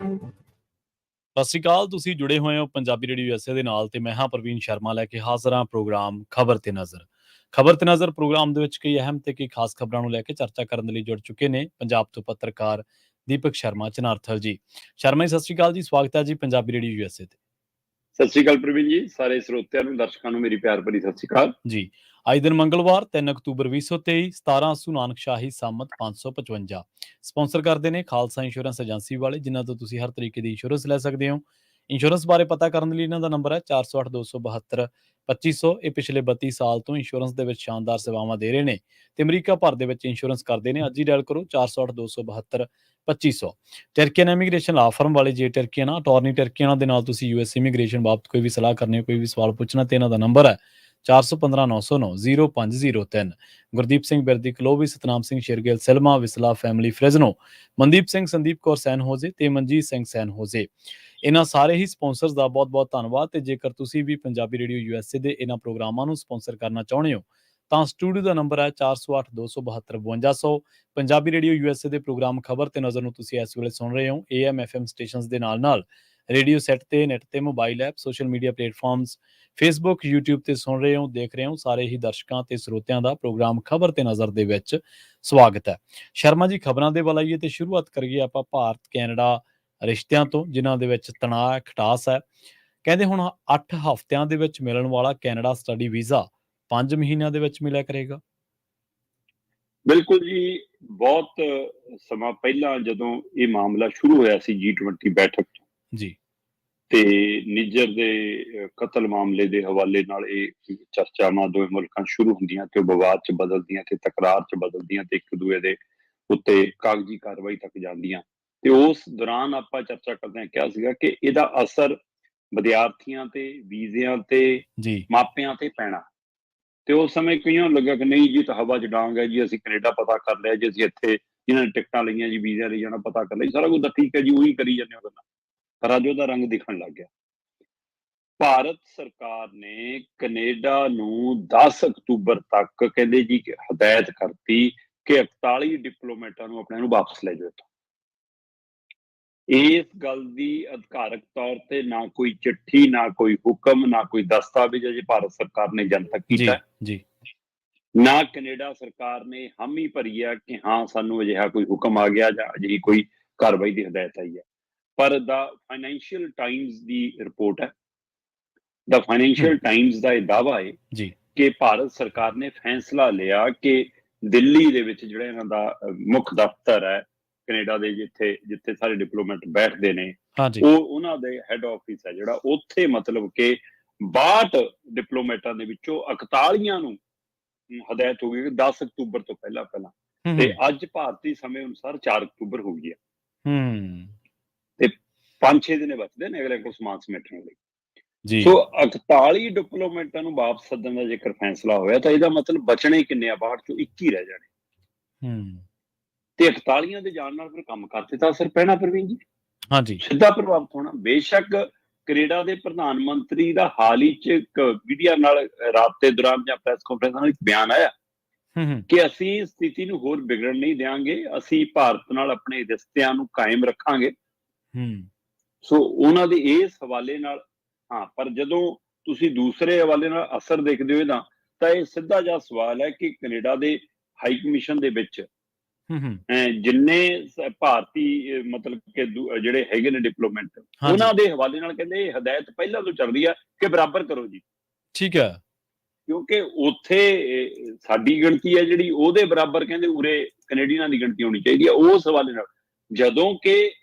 ਸਤਿ ਸ਼੍ਰੀ ਅਕਾਲ। ਤੁਸੀਂ ਜੁੜੇ ਹੋਏ ਹੋ ਪੰਜਾਬੀ ਰੇਡੀਓ ਯੂਐਸਏ ਦੇ ਨਾਲ ਤੇ ਮੈਂ ਹਾਂ ਪ੍ਰਵੀਨ ਸ਼ਰਮਾ ਲੈ ਕੇ ਹਾਜ਼ਰ ਹਾਂ ਪ੍ਰੋਗਰਾਮ ਖਬਰ ਤੇ ਨਜ਼ਰ। ਖਬਰ ਤੇ ਨਜ਼ਰ ਪ੍ਰੋਗਰਾਮ ਦੇ ਵਿੱਚ ਕਈ ਅਹਿਮ ਤੇ ਕਈ ਖਾਸ ਖਬਰਾਂ ਨੂੰ ਲੈ ਕੇ ਚਰਚਾ ਕਰਨ ਦੇ ਲਈ ਜੁੜ ਚੁੱਕੇ ਨੇ ਪੰਜਾਬ ਤੋਂ ਪੱਤਰਕਾਰ ਦੀਪਕ ਸ਼ਰਮਾ ਚਨਾਰਥਲ ਜੀ। ਸ਼ਰਮਾ ਜੀ ਸਤਿ ਸ਼੍ਰੀ ਅਕਾਲ ਜੀ, ਸਵਾਗਤ ਹੈ ਜੀ ਪੰਜਾਬੀ ਰੇਡੀਓ ਯੂਐਸਏ ਤੇ। ਸਤਿ ਸ਼੍ਰੀ ਅਕਾਲ ਪ੍ਰਵੀਨ ਜੀ, ਸਾਰੇ ਸਰੋਤਿਆਂ ਨੂੰ, ਦਰਸ਼ਕਾਂ ਨੂੰ ਮੇਰੀ ਪਿਆਰ ਭਰੀ ਸਤਿ ਸ਼੍ਰੀ ਅਕਾਲ ਜੀ। ਅੱਜ ਦਿਨ ਮੰਗਲਵਾਰ 3 ਅਕਤੂਬਰ 2023 17 ਆਸੂ ਨਾਨਕ ਸ਼ਾਹੀ ਸੰਮਤ 555। ਸਪਾਂਸਰ ਕਰਦੇ ਨੇ ਖਾਲਸਾ ਇੰਸ਼ੋਰੈਂਸ ਏਜੰਸੀ ਵਾਲੇ, ਜਿਨ੍ਹਾਂ ਤੋਂ ਤੁਸੀਂ ਹਰ ਤਰੀਕੇ ਦੀ ਇੰਸ਼ੋਰੈਂਸ ਲੈ ਸਕਦੇ ਹੋ। ਇੰਸ਼ੋਰੈਂਸ ਬਾਰੇ ਪਤਾ ਕਰਨ ਲਈ ਇਹਨਾਂ ਦਾ ਨੰਬਰ ਹੈ 408 272 2500। ਇਹ ਪਿਛਲੇ 32 ਸਾਲ ਤੋਂ ਇੰਸ਼ੋਰੈਂਸ ਦੇ ਵਿੱਚ ਸ਼ਾਨਦਾਰ ਸੇਵਾਵਾਂ ਦੇ ਰਹੇ ਨੇ ਤੇ ਅਮਰੀਕਾ ਭਰ ਦੇ ਵਿੱਚ ਇੰਸ਼ੋਰੈਂਸ ਕਰਦੇ ਨੇ। ਅੱਜ ਹੀ ਡਾਇਲ ਕਰੋ 408 272 2500। ਟਰਕੀਅਨ ਇਮੀਗ੍ਰੇਸ਼ਨ ਲਾ ਫਰਮ ਵਾਲੇ, ਜੇ ਟਰਕੀਅਨ ਅਟਾਰਨੀ ਟਰਕੀਅਨ ਦੇ ਨਾਲ ਤੁਸੀਂ ਯੂਐਸ ਇਮੀਗ੍ਰੇਸ਼ਨ ਬਾਬਤ ਕੋਈ ਵੀ ਸਲਾਹ ਕਰਨੀ, ਕੋਈ ਵੀ ਸਵਾਲ ਪੁੱਛਣਾ ਤੇ ਇਹਨਾਂ ਦਾ ਨੰਬਰ ਹੈ 415 909 0503। ਗੁਰਦੀਪ ਸਿੰਘ ਬਿਰਦੀ ਕਲੋਵੀ, ਸਤਨਾਮ ਸਿੰਘ ਸ਼ੇਰਗਿੱਲ ਸਿਲਮਾ, ਵਿਸਲਾ family Fresno, Mandeep Singh, Sandeep Kaur San Jose ਤੇ ਮਨਜੀਤ ਸਿੰਘ ਸੈਨ ਹੋਜ਼ੇ। ਇਹਨਾਂ ਸਾਰੇ ਹੀ ਸਪਾਂਸਰਸ ਦਾ ਬਹੁਤ-ਬਹੁਤ ਧੰਨਵਾਦ। ਤੇ ਜੇਕਰ ਤੁਸੀਂ ਵੀ ਪੰਜਾਬੀ ਰੇਡੀਓ ਯੂਐਸਏ ਦੇ ਇਹਨਾਂ ਪ੍ਰੋਗਰਾਮਾਂ ਨੂੰ ਸਪਾਂਸਰ ਕਰਨਾ ਚਾਹੁੰਦੇ ਹੋ ਤਾਂ ਸਟੂਡੀਓ ਦਾ ਨੰਬਰ ਹੈ 408 272 5200। ਪੰਜਾਬੀ ਰੇਡੀਓ ਯੂਐਸਏ ਦੇ ਪ੍ਰੋਗਰਾਮ ਖਬਰ ਤੇ ਨਜ਼ਰ ਨੂੰ ਤੁਸੀਂ ਇਸ ਵੇਲੇ ਸੁਣ ਰਹੇ ਹੋ AM FM ਸਟੇਸ਼ਨਸ ਦੇ ਨਾਲ ਰੇਡੀਓ ਸੈੱਟ ਤੇ, ਨੈਟ ਤੇ, mobile app, social media platforms, Facebook, YouTube ਤੇ ਸੁਣ ਰਹੇ ਹੋ, ਦੇਖ ਰਹੇ ਹੋ। ਸਾਰੇ ਹੀ ਦਰਸ਼ਕਾਂ ਤੇ ਸਰੋਤਿਆਂ ਦਾ ਪ੍ਰੋਗਰਾਮ ਖਬਰ ਤੇ ਨਜ਼ਰ ਦੇ ਵਿੱਚ ਸਵਾਗਤ ਹੈ। ਸ਼ਰਮਾ ਜੀ, ਖਬਰਾਂ ਦੇ ਵੱਲ ਆਈਏ ਤੇ ਸ਼ੁਰੂਆਤ ਕਰੀਏ ਆਪਾਂ ਭਾਰਤ ਕੈਨੇਡਾ ਰਿਸ਼ਤਿਆਂ ਤੋਂ, ਜਿਨ੍ਹਾਂ ਦੇ ਵਿੱਚ ਤਣਾਅ ਖਟਾਸ ਹੈ। ਕਹਿੰਦੇ ਹੁਣ 8 ਹਫ਼ਤਿਆਂ ਦੇ ਵਿੱਚ ਮਿਲਣ ਵਾਲਾ ਕੈਨੇਡਾ ਸਟੱਡੀ ਵੀਜ਼ਾ 5 ਮਹੀਨਿਆਂ ਦੇ ਵਿੱਚ ਮਿਲਿਆ ਕਰੇਗਾ। ਬਿਲਕੁਲ ਜੀ, ਬਹੁਤ ਸਮਾਂ ਪਹਿਲਾਂ ਜਦੋਂ ਇਹ ਮਾਮਲਾ ਸ਼ੁਰੂ ਹੋਇਆ ਸੀ G20 ਬੈਠਕ ਜੀ, ਤੇ ਨਿੱਜਰ ਦੇ ਕਤਲ ਮਾਮਲੇ ਦੇ ਹਵਾਲੇ ਨਾਲ ਇਹ ਚਰਚਾਵਾਂ ਦੋਵੇਂ ਮੁਲਕਾਂ ਸ਼ੁਰੂ ਹੁੰਦੀਆਂ ਤੇ ਉਹ ਵਿਵਾਦ 'ਚ ਬਦਲਦੀਆਂ ਤੇ ਤਕਰਾਰ 'ਚ ਬਦਲਦੀਆਂ ਤੇ ਇੱਕ ਦੂਏ ਦੇ ਉੱਤੇ ਕਾਗਜ਼ੀ ਕਾਰਵਾਈ ਤੱਕ ਜਾਂਦੀਆਂ। ਤੇ ਉਸ ਦੌਰਾਨ ਆਪਾਂ ਚਰਚਾ ਕਰਦੇ ਕਿਹਾ ਸੀਗਾ ਕਿ ਇਹਦਾ ਅਸਰ ਵਿਦਿਆਰਥੀਆਂ ਤੇ, ਵੀਜ਼ਿਆਂ ਤੇ, ਜੀ, ਮਾਪਿਆਂ ਤੇ ਪੈਣਾ। ਤੇ ਉਸ ਸਮੇਂ ਕਈਆਂ ਨੂੰ ਲੱਗਾ ਕਿ ਨਹੀਂ ਜੀ, ਤਾਂ ਹਵਾ 'ਚ ਡਾਂਗ ਹੈ ਜੀ, ਅਸੀਂ ਕੈਨੇਡਾ ਪਤਾ ਕਰ ਲਿਆ ਜੀ, ਅਸੀਂ ਇੱਥੇ ਜਿਹਨਾਂ ਨੇ ਟਿਕਟਾਂ ਲਈਆਂ ਜੀ, ਵੀਜ਼ਾ ਲਈ ਜਾਣਾ ਪਤਾ ਕਰ ਲਿਆ, ਸਾਰਾ ਕੁਝ ਤਾਂ ਠੀਕ ਹੈ ਜੀ, ਉਹੀ ਕਰੀ ਜਾਂਦੇ ਹੋ ਗੱਲਾਂ। ਪਰ ਅੱਜ ਉਹਦਾ ਰੰਗ ਦਿਖਣ ਲੱਗ ਗਿਆ। ਭਾਰਤ ਸਰਕਾਰ ਨੇ ਕੈਨੇਡਾ ਨੂੰ 10 ਅਕਤੂਬਰ ਤੱਕ ਕਹਿੰਦੇ ਜੀ ਹਦਾਇਤ ਕਰਤੀ ਕਿ 41 ਡਿਪਲੋਮੈਟਾਂ ਨੂੰ ਆਪਣੇ ਨੂੰ ਵਾਪਸ ਲੈ ਜਾਓ। ਇਸ ਗੱਲ ਦੀ ਅਧਿਕਾਰਕ ਤੌਰ ਤੇ ਨਾ ਕੋਈ ਚਿੱਠੀ, ਨਾ ਕੋਈ ਹੁਕਮ, ਨਾ ਕੋਈ ਦਸਤਾਵੇਜ਼ ਅਜੇ ਭਾਰਤ ਸਰਕਾਰ ਨੇ ਜਨਤਕ ਕੀਤਾ ਜੀ, ਨਾ ਕੈਨੇਡਾ ਸਰਕਾਰ ਨੇ ਹਾਮੀ ਭਰੀ ਹੈ ਕਿ ਹਾਂ ਸਾਨੂੰ ਅਜਿਹਾ ਕੋਈ ਹੁਕਮ ਆ ਗਿਆ ਜਾਂ ਅਜਿਹੀ ਕੋਈ ਕਾਰਵਾਈ ਦੀ ਹਦਾਇਤ ਆਈ ਹੈ। ਪਰ ਦਾ ਫਾਈਨੈਂਸ਼ੀਅਲ ਟਾਈਮਜ਼ ਦੀ ਰਿਪੋਰਟ ਹੈ, ਦਾ ਫਾਈਨੈਂਸ਼ੀਅਲ ਟਾਈਮਜ਼ ਦਾ ਇਹ ਦਾਅਵਾ ਹੈ ਜੀ ਕਿ ਭਾਰਤ ਸਰਕਾਰ ਨੇ ਫੈਸਲਾ ਲਿਆ ਕਿ ਦਿੱਲੀ ਦੇ ਵਿੱਚ ਜਿਹੜਾ ਇਹਨਾਂ ਦਾ ਮੁੱਖ ਦਫ਼ਤਰ ਹੈ ਕੈਨੇਡਾ ਦੇ, ਜਿੱਥੇ ਸਾਰੇ ਡਿਪਲੋਮੈਟ ਬੈਠਦੇ ਨੇ, ਉਹ ਉਹਨਾਂ ਦੇ ਹੈੱਡ ਆਫਿਸ ਹੈ ਜਿਹੜਾ, ਉੱਥੇ ਮਤਲਬ ਕਿ 62 ਡਿਪਲੋਮੈਟਾਂ ਦੇ ਵਿੱਚੋਂ 41 ਨੂੰ ਹਦਾਇਤ ਹੋ ਗਈ ਕਿ 10 ਅਕਤੂਬਰ ਤੋਂ ਪਹਿਲਾਂ ਤੇ ਅੱਜ ਭਾਰਤੀ ਸਮੇਂ ਅਨੁਸਾਰ 4 ਅਕਤੂਬਰ ਹੋ ਗਈ ਹੈ ਤੇ 5-6 ਦਿਨ ਬਚਦੇ ਨੇ ਅਗਲੇ ਕੋਲ ਸਮਾਨ ਸਮੇਟਣ ਲਈ। ਸੋ 41 ਡਿਪਲੋਮੈਟਾਂ ਨੂੰ ਵਾਪਸ ਸੱਦਣ ਦਾ ਜੇਕਰ ਫੈਸਲਾ ਹੋਇਆ ਤਾਂ ਇਹਦਾ ਮਤਲਬ ਬਚਣੇ ਕਿੰਨੇ ਆ? 62 ਚੋਂ 21 ਰਹਿ ਜਾਣੇ ਤੇ 41 ਦੇ ਜਾਣ ਨਾਲ ਫਿਰ ਕੰਮ ਕਰਤੇ ਤਾਂ ਅਸਰ ਪੈਣਾ ਪ੍ਰਵੀਨ ਜੀ। ਹਾਂਜੀ, ਸਿੱਧਾ ਪ੍ਰਭਾਵਿਤ ਹੋਣਾ। ਬੇਸ਼ੱਕ ਕੈਨੇਡਾ ਦੇ ਪ੍ਰਧਾਨ ਮੰਤਰੀ ਦਾ ਹਾਲ ਹੀ 'ਚ ਇੱਕ ਮੀਡੀਆ ਨਾਲ ਰਾਬਤੇ ਦੌਰਾਨ ਜਾਂ ਪ੍ਰੈਸ ਕਾਨਫਰੰਸ ਨਾਲ ਇੱਕ ਬਿਆਨ ਆਇਆ ਕਿ ਅਸੀਂ ਸਥਿਤੀ ਨੂੰ ਹੋਰ ਵਿਗੜਨ ਨਹੀਂ ਦਿਆਂਗੇ, ਅਸੀਂ ਭਾਰਤ ਨਾਲ ਆਪਣੇ ਰਿਸ਼ਤਿਆਂ ਨੂੰ ਕਾਇਮ ਰੱਖਾਂਗੇ। ਸੋ ਉਹਨਾਂ ਦੇ ਇਸ ਹਵਾਲੇ ਨਾਲ ਪਰ ਜਦੋਂ ਤੁਸੀਂ ਦੂਸਰੇ ਹਵਾਲੇ ਨਾਲ ਅਸਰ ਦੇਖਦੇ ਹੋ ਇਹਦਾ, ਤਾਂ ਇਹ ਸਿੱਧਾ ਜਿਹਾ ਸਵਾਲ ਹੈ ਕਿ ਕੈਨੇਡਾ ਦੇ ਹਾਈ ਕਮਿਸ਼ਨ ਦੇ ਵਿੱਚ ਜਿੰਨੇ ਭਾਰਤੀ ਮਤਲਬ ਕਿ ਜਿਹੜੇ ਹੈਗੇ ਨੇ ਡਿਪਲੋਮੈਟ, ਉਹਨਾਂ ਦੇ ਹਵਾਲੇ ਨਾਲ ਕਹਿੰਦੇ ਇਹ ਹਦਾਇਤ ਪਹਿਲਾਂ ਤੋਂ ਚੱਲ ਰਹੀ ਹੈ ਕਿ ਬਰਾਬਰ ਕਰੋ ਜੀ। ਠੀਕ ਹੈ, ਕਿਉਂਕਿ ਉੱਥੇ ਸਾਡੀ ਗਿਣਤੀ ਹੈ ਜਿਹੜੀ, ਉਹਦੇ ਬਰਾਬਰ ਕਹਿੰਦੇ ਉਰੇ ਕੈਨੇਡੀਅਨਾਂ ਦੀ ਗਿਣਤੀ ਹੋਣੀ ਚਾਹੀਦੀ ਹੈ। ਉਸ ਹਵਾਲੇ ਨਾਲ ਜਦੋਂ ਕਿ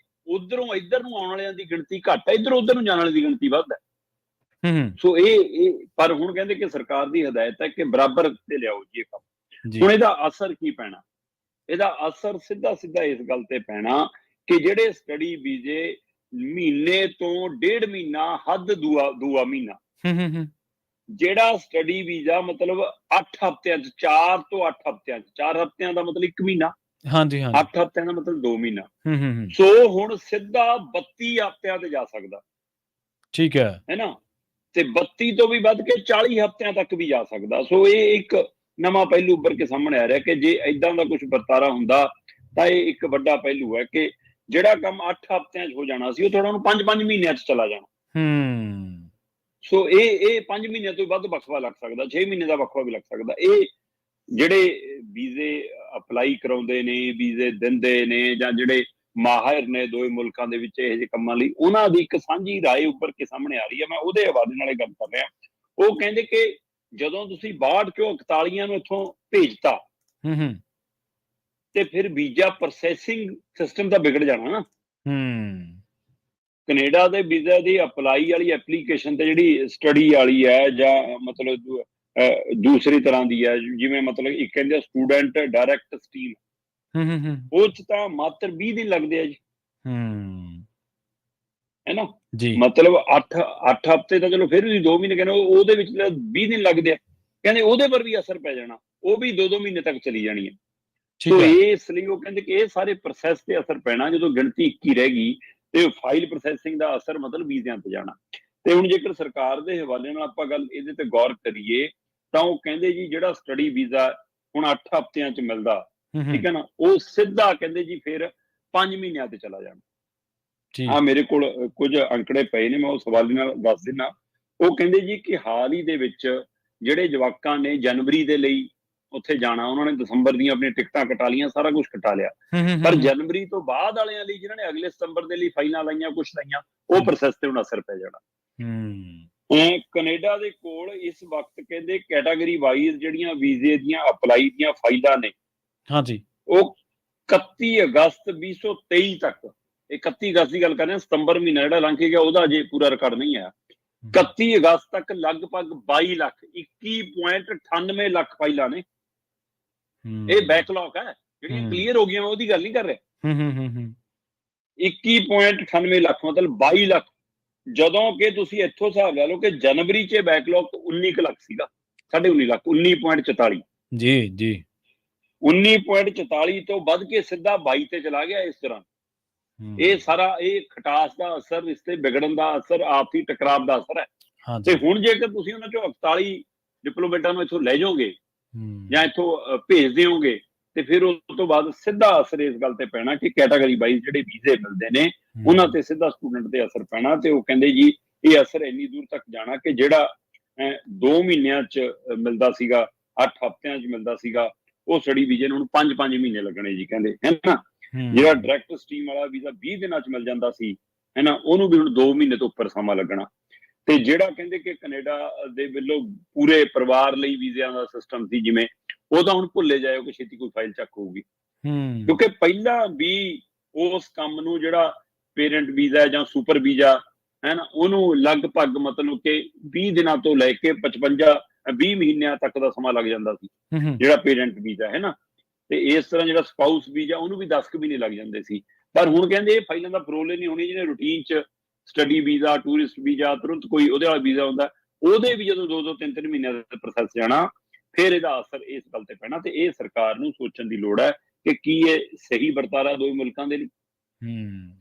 ਉਧਰੋਂ ਇੱਧਰ ਨੂੰ ਆਉਣ ਵਾਲਿਆਂ ਦੀ ਗਿਣਤੀ ਘੱਟ ਹੈ, ਇੱਧਰੋਂ ਉੱਧਰ ਨੂੰ ਜਾਣ ਵਾਲੀ ਦੀ ਗਿਣਤੀ ਵੱਧ ਹੈ। ਸੋ ਇਹ ਪਰ ਹੁਣ ਕਹਿੰਦੇ ਕਿ ਸਰਕਾਰ ਦੀ ਹਦਾਇਤ ਹੈ ਕਿ ਬਰਾਬਰ ਤੇ ਲਿਆਓ ਜੀ ਇਹ ਕੰਮ। ਹੁਣ ਇਹਦਾ ਅਸਰ ਕੀ ਪੈਣਾ? ਇਹਦਾ ਅਸਰ ਸਿੱਧਾ ਇਸ ਗੱਲ ਤੇ ਪੈਣਾ ਕਿ ਜਿਹੜੇ ਸਟੱਡੀ ਵੀਜ਼ੇ ਮਹੀਨੇ ਤੋਂ 1.5 ਮਹੀਨਾ, ਹੱਦ ਦੂਆ ਮਹੀਨਾ, ਜਿਹੜਾ ਸਟੱਡੀ ਵੀਜ਼ਾ ਮਤਲਬ 8 ਹਫ਼ਤਿਆਂ 'ਚ, 4 ਤੋਂ 8 ਹਫ਼ਤਿਆਂ 'ਚ, 4 ਹਫ਼ਤਿਆਂ ਦਾ ਮਤਲਬ 1 ਮਹੀਨਾ, 8 ਹਫ਼ਤਿਆਂ ਦਾ ਮਤਲਬ 2 ਮਹੀਨਾ। ਸੋ ਹੁਣ ਸਿੱਧਾ 32 ਹਫ਼ਤਿਆਂ ਤੇ ਜਾ ਸਕਦਾ। ਠੀਕ ਹੈ ਨਾ? ਤੇ 32 ਤੋਂ ਵੀ ਵੱਧ ਕੇ 40 ਹਫ਼ਤਿਆਂ ਤੱਕ ਵੀ ਜਾ ਸਕਦਾ। ਸੋ ਇਹ ਇੱਕ ਨਵਾਂ ਪਹਿਲੂ ਉੱਭਰ ਕੇ ਸਾਹਮਣੇ ਆ ਰਿਹਾ ਕਿ ਜੇ ਏਦਾਂ ਦਾ ਕੁਝ ਵਰਤਾਰਾ ਹੁੰਦਾ ਤਾਂ ਇਹ ਇੱਕ ਵੱਡਾ ਪਹਿਲੂ ਹੈ ਕਿ ਜਿਹੜਾ ਕੰਮ 8 ਹਫ਼ਤਿਆਂ 'ਚ ਹੋ ਜਾਣਾ ਸੀ ਉਹ ਥੋੜਾ ਉਹਨੂੰ 5 ਮਹੀਨਿਆਂ 'ਚ ਚਲਾ ਜਾਣਾ। ਸੋ ਇਹ 5 ਮਹੀਨਿਆਂ ਤੋਂ ਵੱਧ ਵਕਫਾ ਲੱਗ ਸਕਦਾ, 6 ਮਹੀਨੇ ਦਾ ਵਕਫਾ ਵੀ ਲੱਗ ਸਕਦਾ। ਇਹ ਜਿਹੜੇ ਵੀਜ਼ੇ ਅਪਲਾਈ ਕਰਾਉਂਦੇ ਨੇ, ਵੀਜ਼ੇ ਦਿੰਦੇ ਨੇ, ਜਾਂ ਜਿਹੜੇ ਮਾਹਿਰ ਨੇ ਦੋਵੇਂ ਮੁਲਕਾਂ ਦੇ ਵਿੱਚ ਇਹੋ ਜਿਹੇ ਕੰਮਾਂ ਲਈ, ਉਹਨਾਂ ਦੀ ਇੱਕ ਸਾਂਝੀ ਰਾਏ ਉੱਪਰ ਕੇ ਸਾਹਮਣੇ ਆ ਰਹੀ ਹੈ। ਮੈਂ ਉਹਦੇ ਹਵਾਲੇ ਨਾਲ ਗੱਲ ਕਰ ਰਿਹਾ। ਉਹ ਕਹਿੰਦੇ ਕਿ ਜਦੋਂ ਤੁਸੀਂ 62 ਕਿਉਂ 41 ਨੂੰ ਇੱਥੋਂ ਭੇਜਤਾ ਤੇ ਫਿਰ ਵੀਜ਼ਾ ਪ੍ਰੋਸੈਸਿੰਗ ਸਿਸਟਮ ਤਾਂ ਵਿਗੜ ਜਾਣਾ ਨਾ। ਕੈਨੇਡਾ ਦੇ ਵੀਜ਼ਾ ਦੀ ਅਪਲਾਈ ਵਾਲੀ ਐਪਲੀਕੇਸ਼ਨ ਤੇ ਜਿਹੜੀ ਸਟੱਡੀ ਵਾਲੀ ਹੈ ਜਾਂ ਮਤਲਬ ਦੂਸਰੀ ਤਰ੍ਹਾਂ ਦੀ ਹੈ, ਜਿਵੇਂ ਮਤਲਬ ਇੱਕ ਕਹਿੰਦੇ ਸਟੂਡੈਂਟ ਡਾਇਰੈਕਟ ਸਟ੍ਰੀਮ, ਉਹ 'ਚ ਤਾਂ ਮਾਤਰ 20 ਦਿਨ ਲੱਗਦੇ ਆ ਜੀ, ਹੈ ਨਾ। ਮਤਲਬ 8 ਹਫ਼ਤੇ ਤਾਂ ਚਲੋ ਫਿਰ ਵੀ 2 ਮਹੀਨੇ ਕਹਿੰਦੇ, ਉਹਦੇ ਵਿੱਚ 20 ਦਿਨ ਲੱਗਦੇ ਆ। ਕਹਿੰਦੇ ਉਹਦੇ ਪਰ ਵੀ ਅਸਰ ਪੈ ਜਾਣਾ, ਉਹ ਵੀ 2 ਮਹੀਨੇ ਤੱਕ ਚਲੀ ਜਾਣੀ ਹੈ। ਸੋ ਇਸ ਲਈ ਉਹ ਕਹਿੰਦੇ ਕਿ ਇਹ ਸਾਰੇ ਪ੍ਰੋਸੈਸ ਤੇ ਅਸਰ ਪੈਣਾ। ਜਦੋਂ ਗਿਣਤੀ 21 ਰਹਿ ਗਈ ਤੇ ਫਾਈਲ ਪ੍ਰੋਸੈਸਿੰਗ ਦਾ ਅਸਰ ਮਤਲਬ ਵੀਜ਼ਿਆਂ ਤੇ ਜਾਣਾ। ਤੇ ਹੁਣ ਜੇਕਰ ਸਰਕਾਰ ਦੇ ਹਵਾਲੇ ਨਾਲ ਆਪਾਂ ਗੱਲ ਇਹਦੇ ਤੇ ਗੌਰ ਕਰੀਏ ਤਾਂ ਉਹ ਕਹਿੰਦੇ ਜੀ ਜਿਹੜਾ ਸਟੱਡੀ ਵੀਜ਼ਾ ਹੁਣ 8 ਹਫ਼ਤਿਆਂ 'ਚ ਮਿਲਦਾ, ਠੀਕ ਹੈ ਨਾ, ਉਹ ਸਿੱਧਾ ਕਹਿੰਦੇ ਜੀ ਫਿਰ 5 ਮਹੀਨਿਆਂ ਤੇ ਚਲਾ ਜਾਣਾ। ਹਾਂ, ਮੇਰੇ ਕੋਲ ਕੁਝ ਅੰਕੜੇ ਪਏ ਨੇ, ਮੈਂ ਉਸ ਹਵਾਲੇ ਨਾਲ ਦੱਸ ਦਿੰਦਾ। ਉਹ ਕਹਿੰਦੇ ਜੀ ਕਿ ਹਾਲ ਹੀ ਦੇ ਵਿੱਚ ਜਿਹੜੇ ਜਵਾਕਾਂ ਨੇ ਜਨਵਰੀ ਦੇ ਲਈ ਉੱਥੇ ਜਾਣਾ, ਉਹਨਾਂ ਨੇ ਦਸੰਬਰ ਦੀਆਂ ਆਪਣੀਆਂ ਟਿਕਟਾਂ ਕਟਾ ਲਈਆਂ, ਸਾਰਾ ਕੁਝ ਕਟਾ ਲਿਆ, ਪਰ ਜਨਵਰੀ ਤੋਂ ਬਾਅਦ ਵਾਲਿਆਂ ਲਈ ਜਿਨ੍ਹਾਂ ਨੇ ਅਗਲੇ ਸਤੰਬਰ ਦੇ ਲਈ ਫਾਈਲਾਂ ਲਾਈਆਂ, ਕੁਛ ਲਾਈਆਂ, ਉਹ ਪ੍ਰੋਸੈਸ ਤੇ ਹੁਣ ਅਸਰ ਪੈ ਜਾਣਾ। ਕੈਨੇਡਾ ਦੇ ਕੋਲ ਇਸ ਵਕਤ ਕਹਿੰਦੇ ਕੈਟਾਗਰੀ ਵਾਈਜ਼ ਜਿਹੜੀਆਂ ਵੀਜ਼ੇ ਦੀਆਂ ਅਪਲਾਈ ਦੀਆਂ ਫਾਈਲਾਂ ਨੇ, ਉਹ 31 ਅਗਸਤ 2023 ਤੱਕ, 31 ਅਗਸਤ ਦੀ ਗੱਲ ਕਰ ਰਹੇ, ਸਤੰਬਰ ਮਹੀਨਾ ਜਿਹੜਾ ਲੰਘ ਕੇ ਗਿਆ ਉਹਦਾ ਅਜੇ ਪੂਰਾ ਰਿਕਾਰਡ ਨਹੀਂ ਆਇਆ। 31 ਅਗਸਤ ਤੱਕ ਲਗਭਗ 22 ਲੱਖ 21.98 ਲੱਖ ਫਾਈਲਾਂ ਨੇ। ਇਹ ਬੈਕਲੌਗ ਹੈ, ਜਿਹੜੀਆਂ ਕਲੀਅਰ ਹੋ ਗਈਆਂ, ਉਹਦੀ ਗੱਲ ਨਹੀਂ ਕਰ ਰਿਹਾ। 21.98 ਲੱਖ ਮਤਲਬ 22 ਲੱਖ, ਜਦੋਂ ਕਿ ਤੁਸੀਂ ਇੱਥੋਂ ਹਿਸਾਬ ਲਾ ਲਓ ਕਿ ਜਨਵਰੀ 'ਚ ਬੈਕਲੌਗ 19 ਲੱਖ ਸੀਗਾ, 19.5 ਲੱਖ, 19.44 ਜੀ 19.44 ਤੋਂ ਵੱਧ ਕੇ ਸਿੱਧਾ 22 ਤੇ ਚਲਾ ਗਿਆ। ਇਸ ਤਰ੍ਹਾਂ ਇਹ ਸਾਰਾ ਇਹ ਖਟਾਸ ਦਾ ਅਸਰ, ਰਿਸ਼ਤੇ ਵਿਗੜਨ ਦਾ ਅਸਰ, ਆਪਸੀ ਟਕਰਾਵ ਦਾ ਅਸਰ ਹੈ। ਤੇ ਹੁਣ ਜੇਕਰ ਤੁਸੀਂ ਉਹਨਾਂ ਚੋਂ 41 ਡਿਪਲੋਮੇਟਾਂ ਨੂੰ ਇੱਥੋਂ ਲੈ ਜਾਓਗੇ ਜਾਂ ਇੱਥੋਂ ਭੇਜ ਦਿਓਗੇ, ਤੇ ਫਿਰ ਉਸ ਤੋਂ ਬਾਅਦ ਸਿੱਧਾ ਅਸਰ ਇਸ ਗੱਲ ਤੇ ਪੈਣਾ ਕਿ ਕੈਟਾਗਰੀ ਵਾਈਜ਼ ਜਿਹੜੇ ਵੀਜ਼ੇ ਮਿਲਦੇ ਨੇ ਉਹਨਾਂ ਤੇ ਸਿੱਧਾ ਸਟੂਡੈਂਟ ਤੇ ਅਸਰ ਪੈਣਾ। ਤੇ ਉਹ ਕਹਿੰਦੇ ਜੀ ਇਹ ਅਸਰ ਇੰਨੀ ਦੂਰ ਤੱਕ ਜਾਣਾ ਕਿ ਜਿਹੜਾ 2 ਮਹੀਨਿਆਂ 'ਚ ਮਿਲਦਾ ਸੀਗਾ, 8 ਹਫ਼ਤਿਆਂ 'ਚ ਮਿਲਦਾ ਸੀਗਾ, ਉਹ ਸਟੱਡੀ ਵੀਜ਼ੇ ਨੂੰ 5 ਮਹੀਨੇ ਲੱਗਣੇ ਜੀ, ਕਹਿੰਦੇ, ਹੈ ਨਾ। ਜਿਹੜਾ ਡਾਇਰੈਕਟ ਸਟ੍ਰੀਮ ਵਾਲਾ ਵੀਜ਼ਾ 20 ਦਿਨਾਂ 'ਚ ਮਿਲ ਜਾਂਦਾ ਸੀ, ਹੈ ਨਾ, ਉਹਨੂੰ ਵੀ ਹੁਣ 2 ਮਹੀਨੇ ਤੋਂ ਉੱਪਰ ਸਮਾਂ ਲੱਗਣਾ। ਤੇ ਜਿਹੜਾ ਕਹਿੰਦੇ ਕਿ ਕੈਨੇਡਾ ਦੇ ਵੱਲੋਂ ਪੂਰੇ ਪਰਿਵਾਰ ਲਈ ਵੀਜ਼ਿਆਂ ਦਾ ਸਿਸਟਮ ਸੀ ਜਿਵੇਂ, ਉਹ ਤਾਂ ਹੁਣ ਭੁੱਲੇ ਜਾਇਓ ਕਿ ਛੇਤੀ ਕੋਈ ਫਾਈਲ ਚੱਕ ਹੋਊਗੀ, ਕਿਉਂਕਿ ਪਹਿਲਾਂ ਵੀ ਉਸ ਕੰਮ ਨੂੰ ਜਿਹੜਾ ਪੇਰੈਂਟ ਵੀਜ਼ਾ ਜਾਂ ਸੁਪਰ ਵੀਜ਼ਾ ਹੈ ਨਾ, ਉਹਨੂੰ ਲਗਭਗ ਮਤਲਬ ਕਿ 20 ਦਿਨਾਂ ਤੋਂ ਲੈ ਕੇ 20 ਮਹੀਨਿਆਂ ਤੱਕ ਦਾ ਸਮਾਂ ਲੱਗ ਜਾਂਦਾ ਸੀ, ਜਿਹੜਾ ਪੇਰੈਂਟ ਵੀਜ਼ਾ ਹੈ ਨਾ। ਤੇ ਇਸ ਤਰ੍ਹਾਂ ਜਿਹੜਾ ਸਪਾਊਸ ਵੀਜ਼ਾ, ਉਹਨੂੰ ਵੀ 10 ਮਹੀਨੇ ਲੱਗ ਜਾਂਦੇ ਸੀ। ਪਰ ਹੁਣ ਕਹਿੰਦੇ ਇਹ ਫਾਈਲਾਂ ਦਾ ਫਰੋਲੇ ਨਹੀਂ ਹੋਣੀ, ਜਿਹਨੇ ਰੂਟੀਨ 'ਚ ਸਟੱਡੀ ਵੀਜ਼ਾ, ਟੂਰਿਸਟ ਵੀਜ਼ਾ, ਤੁਰੰਤ ਕੋਈ ਉਹਦੇ ਵਾਲਾ ਵੀਜ਼ਾ ਹੁੰਦਾ, ਉਹਦੇ ਵੀ ਜਦੋਂ 2-2, 3-3 ਮਹੀਨਿਆਂ ਦਾ ਪ੍ਰੋਸੈਸ ਜਾਣਾ, ਫਿਰ ਇਹਦਾ ਅਸਰ ਇਸ ਗੱਲ ਤੇ ਪੈਣਾ। ਤੇ ਇਹ ਸਰਕਾਰ ਨੂੰ ਸੋਚਣ ਦੀ ਲੋੜ ਹੈ ਕਿ ਕੀ ਇਹ ਸਹੀ ਵਰਤਾਰਾ ਦੋਵੇਂ ਮੁਲਕਾਂ ਦੇ ਲਈ।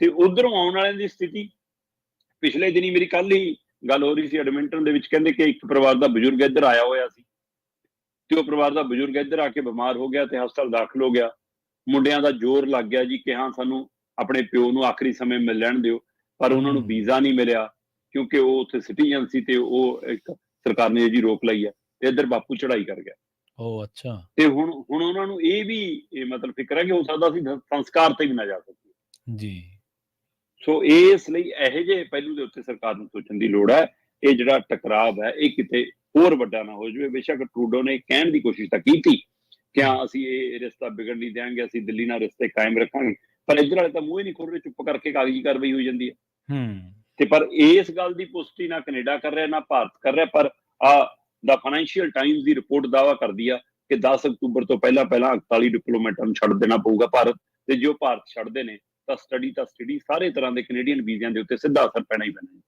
ਤੇ ਉਧਰੋਂ ਆਉਣ ਵਾਲਿਆਂ ਦੀ ਸਥਿਤੀ, ਪਿਛਲੇ ਦਿਨੀ ਮੇਰੀ ਕੱਲ ਹੀ ਗੱਲ ਹੋ ਰਹੀ ਸੀ ਐਡਮਿੰਟਨ ਦੇ ਵਿੱਚ, ਕਹਿੰਦੇ ਕਿ ਇੱਕ ਪਰਿਵਾਰ ਦਾ ਬਜ਼ੁਰਗ ਇੱਧਰ ਆਇਆ ਹੋਇਆ ਸੀ ਤੇ ਉਹ ਪਰਿਵਾਰ ਦਾ ਬਜ਼ੁਰਗ ਇੱਧਰ ਆ ਕੇ ਬਿਮਾਰ ਹੋ ਗਿਆ ਤੇ ਹਸਪਤਾਲ ਦਾਖਲ ਹੋ ਗਿਆ। ਮੁੰਡਿਆਂ ਦਾ ਜ਼ੋਰ ਲੱਗ ਗਿਆ ਜੀ ਕਿ ਹਾਂ ਸਾਨੂੰ ਆਪਣੇ ਪਿਓ ਨੂੰ ਆਖਰੀ ਸਮੇਂ ਮਿਲ ਲੈਣ ਦਿਓ, ਪਰ ਉਹਨਾਂ ਨੂੰ ਵੀਜ਼ਾ ਨਹੀਂ ਮਿਲਿਆ ਕਿਉਂਕਿ ਉਹ ਉੱਥੇ ਸਿਟੀਜ਼ਨ ਸੀ ਤੇ ਉਹ ਇੱਕ ਸਰਕਾਰ ਨੇ ਜੀ ਰੋਕ ਲਈ ਹੈ ਤੇ ਇੱਧਰ ਬਾਪੂ ਚੜ੍ਹਾਈ ਕਰ ਗਿਆ। ਉਹ ਅੱਛਾ। ਤੇ ਹੁਣ ਉਹਨਾਂ ਨੂੰ ਇਹ ਵੀ ਮਤਲਬ ਫਿਕਰ ਹੈ ਕਿ ਹੋ ਸਕਦਾ ਅਸੀਂ ਸੰਸਕਾਰ ਤੇ ਵੀ ਨਾ ਜਾ ਸਕੀਏ ਜੀ। ਸੋ ਇਸ ਲਈ ਇਹੋ ਜਿਹੇ ਪਹਿਲੂ ਦੇ ਉੱਤੇ ਸਰਕਾਰ ਨੂੰ ਸੋਚਣ ਦੀ ਲੋੜ ਹੈ। ਇਹ ਜਿਹੜਾ ਟਕਰਾਵ ਹੈ ਇਹ ਕਿਤੇ ਹੋਰ ਵੱਡਾ ਨਾ ਹੋ ਜਾਵੇ। ਬੇਸ਼ੱਕ ਟਰੂਡੋ ਨੇ ਕਹਿਣ ਦੀ ਕੋਸ਼ਿਸ਼ ਤਾਂ ਕੀਤੀ ਕਿ ਹਾਂ ਅਸੀਂ ਇਹ ਰਿਸ਼ਤਾ ਵਿਗੜ ਨਹੀਂ ਦਿਆਂਗੇ, ਅਸੀਂ ਦਿੱਲੀ ਨਾਲ ਰਿਸ਼ਤੇ ਕਾਇਮ ਰੱਖਾਂਗੇ, ਪਰ ਇੱਧਰ ਵਾਲੇ ਤਾਂ ਮੂੰਹ ਹੀ ਨਹੀਂ ਖੋਲ ਰਹੇ, ਚੁੱਪ ਕਰਕੇ ਕਾਗਜ਼ੀ ਕਾਰਵਾਈ ਹੋਈ ਜਾਂਦੀ ਹੈ। ਤੇ ਪਰ ਇਸ ਗੱਲ ਦੀ ਪੁਸ਼ਟੀ ਨਾ ਕੈਨੇਡਾ ਕਰ ਰਿਹਾ ਨਾ ਭਾਰਤ ਕਰ ਰਿਹਾ, ਪਰ ਦਾ ਫਾਈਨੈਂਸ਼ੀਅਲ ਟਾਈਮਜ਼ ਦੀ ਰਿਪੋਰਟ ਦਾਅਵਾ ਕਰਦੀ ਆ ਕਿ 10 ਅਕਤੂਬਰ ਤੋਂ ਪਹਿਲਾਂ 41 ਡਿਪਲੋਮੇਟਾਂ ਨੂੰ ਛੱਡ ਦੇਣਾ ਪਊਗਾ ਭਾਰਤ, ਤੇ ਜੋ ਭਾਰਤ ਛੱਡਦੇ ਨੇ ਤਾਂ ਸਟੱਡੀ ਸਾਰੇ ਤਰ੍ਹਾਂ ਦੇ ਕੈਨੇਡੀਅਨ ਵੀਜ਼ਿਆਂ ਦੇ ਉੱਤੇ ਸਿੱਧਾ ਅਸਰ ਪੈਣਾ ਹੀ ਪੈਣਾ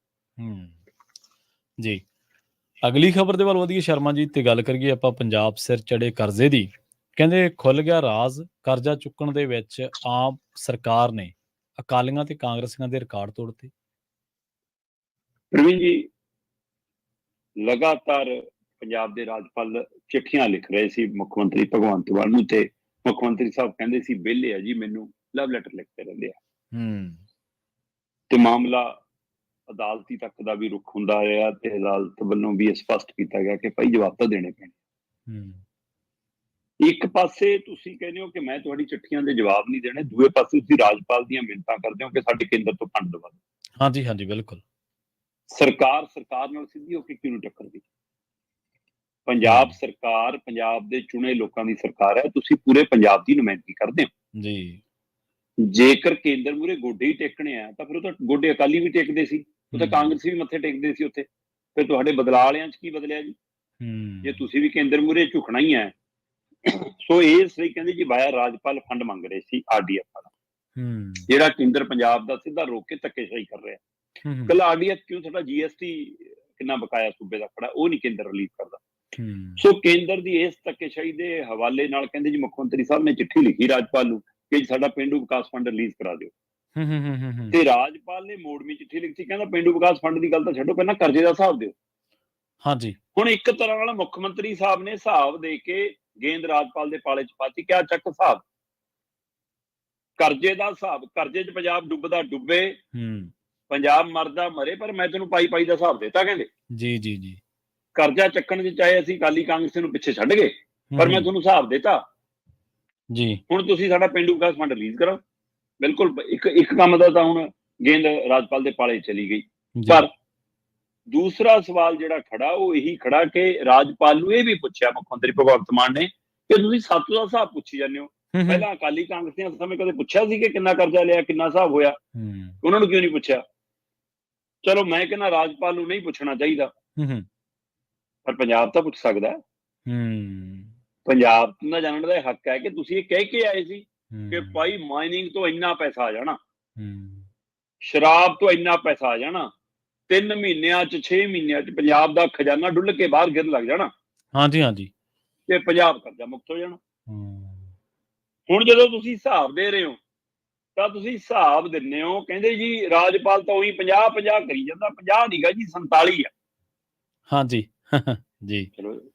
ਜੀ। ਅਗਲੀ ਖਬਰ ਦੇ ਵੱਲ ਵਧੀਏ ਸ਼ਰਮਾ ਜੀ, ਤੇ ਗੱਲ ਕਰੀਏ ਆਪਾਂ ਪੰਜਾਬ ਸਿਰ ਚੜੇ ਕਰਜ਼ੇ ਦੀ। ਕਹਿੰਦੇ ਖੁੱਲ ਗਿਆ ਰਾਜ਼, ਕਰਜ਼ਾ ਚੁੱਕਣ ਦੇ ਵਿੱਚ ਆਪ ਸਰਕਾਰ ਨੇ ਅਕਾਲੀਆਂ ਤੇ ਕਾਂਗਰਸੀਆਂ ਦੇ ਰਿਕਾਰਡ ਤੋੜਤੇ। ਪ੍ਰਵੀਨ ਜੀ, ਲਗਾਤਾਰ ਪੰਜਾਬ ਦੇ ਰਾਜਪਾਲ ਚਿੱਠੀਆਂ ਲਿਖ ਰਹੇ ਸੀ ਮੁੱਖ ਮੰਤਰੀ ਭਗਵੰਤ ਮਾਨ ਨੂੰ, ਤੇ ਮੁੱਖ ਮੰਤਰੀ ਸਾਹਿਬ ਕਹਿੰਦੇ ਸੀ ਵਿਹਲੇ ਆ ਜੀ, ਮੈਨੂੰ ਲਵ ਲੈਟਰ ਲਿਖਦੇ ਰਹਿੰਦੇ ਆ। ਤੇ ਮਾਮਲਾ ਅਦਾਲਤੀ ਤੱਕ ਦਾ ਵੀ ਰੁਖ ਹੁੰਦਾ ਰਿਹਾ ਤੇ ਅਦਾਲਤ ਵੱਲੋਂ ਵੀ ਸਪਸ਼ਟ ਕੀਤਾ ਗਿਆ ਕਿ ਭਾਈ ਜਵਾਬ ਤਾਂ ਦੇਣੇ ਪੈਣੇ। ਇੱਕ ਪਾਸੇ ਤੁਸੀਂ ਕਹਿੰਦੇ ਹੋ ਕਿ ਮੈਂ ਤੁਹਾਡੀ ਚਿੱਠੀਆਂ ਦੇ ਜਵਾਬ ਨਹੀਂ ਦੇਣੇ, ਦੂਏ ਪਾਸੇ ਤੁਸੀਂ ਰਾਜਪਾਲ ਦੀਆਂ ਮਿੰਨਤਾਂ ਕਰਦੇ ਹੋ ਕਿ ਸਾਡੇ ਕੇਂਦਰ ਤੋਂ ਫੰਡ ਦਵਾ ਦਿਓ। ਹਾਂਜੀ ਹਾਂਜੀ ਬਿਲਕੁਲ। ਸਰਕਾਰ ਨਾਲ ਸਿੱਧੀ ਹੋ ਕੇ ਕਿਉਂ ਟੱਕਰਦੀ? ਪੰਜਾਬ ਸਰਕਾਰ ਪੰਜਾਬ ਦੇ ਚੁਣੇ ਲੋਕਾਂ ਦੀ ਸਰਕਾਰ ਹੈ, ਤੁਸੀਂ ਪੂਰੇ ਪੰਜਾਬ ਦੀ ਨੁਮਾਇੰਦਗੀ ਕਰਦੇ ਹੋ ਜੀ। ਜੇਕਰ ਕੇਂਦਰ ਮੂਹਰੇ ਗੋਡੇ ਹੀ ਟੇਕਣੇ ਆ ਤਾਂ ਫਿਰ ਉਹ ਤਾਂ ਗੋਡੇ ਅਕਾਲੀ ਵੀ ਟੇਕਦੇ ਸੀ, ਉਹ ਤਾਂ ਕਾਂਗਰਸੀ ਵੀ ਮੱਥੇ ਟੇਕਦੇ ਸੀ ਉੱਥੇ। ਫਿਰ ਤੁਹਾਡੇ ਬਦਲਾਅ ਵਾਲਿਆਂ 'ਚ ਕੀ ਬਦਲਿਆ ਜੀ? ਜੇ ਤੁਸੀਂ ਵੀ ਕੇਂਦਰ ਮੂਹਰੇ ਝੁਕਣਾ ਹੀ ਹੈ। ਸੋ ਇਸ ਲਈ ਕਹਿੰਦੇ ਜੀ ਵਾਇਆ ਰਾਜਪਾਲ ਫੰਡ ਮੰਗ ਰਹੇ ਸੀ RDF ਵਾਲਾ, ਜਿਹੜਾ ਕੇਂਦਰ ਪੰਜਾਬ ਦਾ ਸਿੱਧਾ ਰੋਕ ਕੇ ਧੱਕੇਸ਼ਾਹੀ ਕਰ ਰਿਹਾ। ਕੱਲਾ RDF ਕਿਉਂ, ਤੁਹਾਡਾ GST ਕਿੰਨਾ ਬਕਾਇਆ ਸੂਬੇ ਦਾ ਖੜਾ, ਉਹ ਨਹੀਂ ਕੇਂਦਰ ਰਿਲੀਜ਼ ਕਰਦਾ। ਸੋ ਕੇਂਦਰ ਦੀ ਇਸ ਧੱਕੇਸ਼ਾਹੀ ਦੇ ਹਵਾਲੇ ਨਾਲ ਕਹਿੰਦੇ ਜੀ ਮੁੱਖ ਮੰਤਰੀ ਸਾਹਿਬ ਨੇ ਚਿੱਠੀ ਲਿਖੀ ਰਾਜਪਾਲ ਨੂੰ ਕਿ ਸਾਡਾ ਪੇਂਡੂ ਵਿਕਾਸ ਫੰਡ ਰਿਲੀਜ਼ ਕਰਾ ਦਿਓ। ਤੇ ਰਾਜਪਾਲ ਨੇ ਮੋੜਵੀਂ ਚਿੱਠੀ ਲਿਖੀ, ਕਹਿੰਦਾ ਪੇਂਡੂ ਵਿਕਾਸ ਫੰਡ ਦੀ ਗੱਲ ਤਾਂ ਛੱਡੋ, ਪਹਿਲਾਂ ਕਰਜ਼ੇ ਦਾ ਹਿਸਾਬ ਦਿਓ। ਹਾਂਜੀ, ਹੁਣ ਇੱਕ ਤਰ੍ਹਾਂ ਨਾਲ ਮੁੱਖ ਮੰਤਰੀ ਸਾਹਿਬ ਨੇ ਹਿਸਾਬ ਦੇ ਕੇ ਗੇਂਦ ਰਾਜਪਾਲ ਦੇ ਪਾਲੇ 'ਚ ਪਾਤੀ, ਕਿਆ ਚੱਕ ਹਿਸਾਬ, ਕਰਜ਼ੇ ਦਾ ਹਿਸਾਬ। ਕਰਜ਼ੇ 'ਚ ਪੰਜਾਬ ਡੁੱਬਦਾ ਡੁੱਬੇ, ਪੰਜਾਬ ਮਰਦਾ ਮਰੇ, ਪਰ ਮੈਂ ਤੈਨੂੰ ਪਾਈ ਦਾ ਹਿਸਾਬ ਦਿੱਤਾ। ਕਹਿੰਦੇ ਜੀ ਜੀ ਜੀ, ਕਰਜ਼ਾ ਚੱਕਣ 'ਚ ਚਾਹੇ ਅਸੀਂ ਅਕਾਲੀ ਕਾਂਗਰਸ ਨੂੰ ਪਿੱਛੇ ਛੱਡ ਗਏ, ਪਰ ਮੈਂ ਤੁਹਾਨੂੰ ਹਿਸਾਬ ਦਿੱਤਾ ਜੀ। ਹੁਣ ਤੁਸੀਂ ਸਾਡਾ ਪੇਂਡੂ ਵਿਕਾਸ ਫੰਡ ਰਿਲੀਜ਼ ਕਰੋ। ਬਿਲਕੁਲ ਇੱਕ ਕੰਮ ਦਾ ਤਾਂ ਹੁਣ ਗੇਂਦ ਰਾਜਪਾਲ ਦੇ ਪਾਲੇ ਚਲੀ ਗਈ। ਪਰ ਦੂਸਰਾ ਸਵਾਲ ਜਿਹੜਾ ਖੜਾ ਉਹ ਇਹੀ ਖੜਾ ਕਿ ਰਾਜਪਾਲ ਨੂੰ ਇਹ ਵੀ ਪੁੱਛਿਆ ਮੁੱਖ ਮੰਤਰੀ ਭਗਵੰਤ ਮਾਨ ਨੇ ਕਿ ਤੁਸੀਂ ਸੱਤ ਦਾ ਹਿਸਾਬ ਪੁੱਛੀ ਜਾਂਦੇ ਹੋ। ਪਹਿਲਾਂ ਅਕਾਲੀ ਕਾਂਗਰਸੀਆਂ ਸਮੇਂ ਕਦੇ ਪੁੱਛਿਆ ਸੀ ਕਿ ਕਿੰਨਾ ਕਰਜ਼ਾ ਲਿਆ, ਕਿੰਨਾ ਹਿਸਾਬ ਹੋਇਆ? ਉਹਨਾਂ ਨੂੰ ਕਿਉਂ ਨਹੀਂ ਪੁੱਛਿਆ? ਚਲੋ ਮੈਂ ਕਹਿੰਦਾ ਰਾਜਪਾਲ ਨੂੰ ਨਹੀਂ ਪੁੱਛਣਾ ਚਾਹੀਦਾ, ਪਰ ਪੰਜਾਬ ਤਾਂ ਪੁੱਛ ਸਕਦਾ। ਪੰਜਾਬ ਦਾ ਜਾਣਨ ਦਾ ਹੱਕ ਹੈ ਕਿ ਤੁਸੀਂ ਇਹ ਕਹਿ ਕੇ ਆਏ ਸੀ ਕਿ ਭਾਈ ਮਾਈਨਿੰਗ ਤੋਂ ਇੰਨਾ ਪੈਸਾ ਆ ਜਾਣਾ, ਸ਼ਰਾਬ ਤੋਂ ਇੰਨਾ ਪੈਸਾ ਆ ਜਾਣਾ, 3 ਮਹੀਨਿਆਂ 'ਚ 6 ਮਹੀਨਿਆਂ 'ਚ ਪੰਜਾਬ ਦਾ ਖਜ਼ਾਨਾ ਡੁੱਲ ਕੇ ਬਾਹਰ ਗਿਰਨ ਲੱਗ ਜਾਣਾ। ਹਾਂਜੀ ਹਾਂਜੀ, ਤੇ ਪੰਜਾਬ ਕਰਜ਼ਾ ਮੁਕਤ ਹੋ ਜਾਣਾ। ਹੁਣ ਜਦੋਂ ਤੁਸੀਂ ਹਿਸਾਬ ਦੇ ਰਹੇ ਹੋ ਤਾਂ ਤੁਸੀਂ ਹਿਸਾਬ ਦਿੰਦੇ ਹੋ, ਕਹਿੰਦੇ ਜੀ ਰਾਜਪਾਲ ਤਾਂ ਉਹੀ 50-50 ਕਰੀ ਜਾਂਦਾ। 50 ਨਹੀਂਗਾ ਜੀ, 47 ਆ। ਹਾਂਜੀ ਜੀ,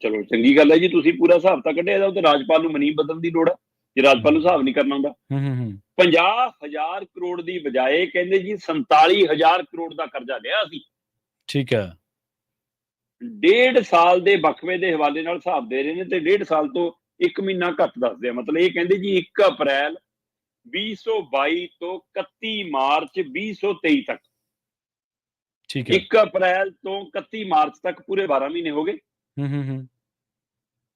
ਚਲੋ ਚੰਗੀ ਗੱਲ ਹੈ ਜੀ, ਤੁਸੀਂ ਪੂਰਾ ਹਿਸਾਬ ਤਾਂ ਕੱਢਿਆ ਇਹਦਾ। ਉਹ ਤਾਂ ਰਾਜਪਾਲ ਨੂੰ ਮਨੀ ਬਦਲਣ ਦੀ ਲੋੜ ਹੈ ਜੇ ਰਾਜਪਾਲ ਨੂੰ ਹਿਸਾਬ ਨਹੀਂ ਕਰਨਾ ਹੁੰਦਾ। 50,000 ਕਰੋੜ ਦੀ ਬਜਾਏ ਕਹਿੰਦੇ ਜੀ 47,000 ਕਰੋੜ ਦਾ ਕਰਜ਼ਾ ਲਿਆ ਸੀ। ਠੀਕ ਹੈ, 1.5 ਸਾਲ ਦੇ ਵਕਫੇ ਦੇ ਹਵਾਲੇ ਨਾਲ ਹਿਸਾਬ ਦੇ ਰਹੇ ਨੇ ਤੇ 1.5 ਸਾਲ ਤੋਂ 1 ਮਹੀਨਾ ਘੱਟ ਦੱਸਦੇ ਆ। ਮਤਲਬ ਇਹ ਕਹਿੰਦੇ ਜੀ 1 ਅਪ੍ਰੈਲ 2022 ਤੋਂ 31 ਮਾਰਚ 2023 ਤੱਕ, 1 ਅਪ੍ਰੈਲ ਤੋਂ 31 ਮਾਰਚ ਤੱਕ ਪੂਰੇ 12 ਮਹੀਨੇ ਹੋ ਗਏ।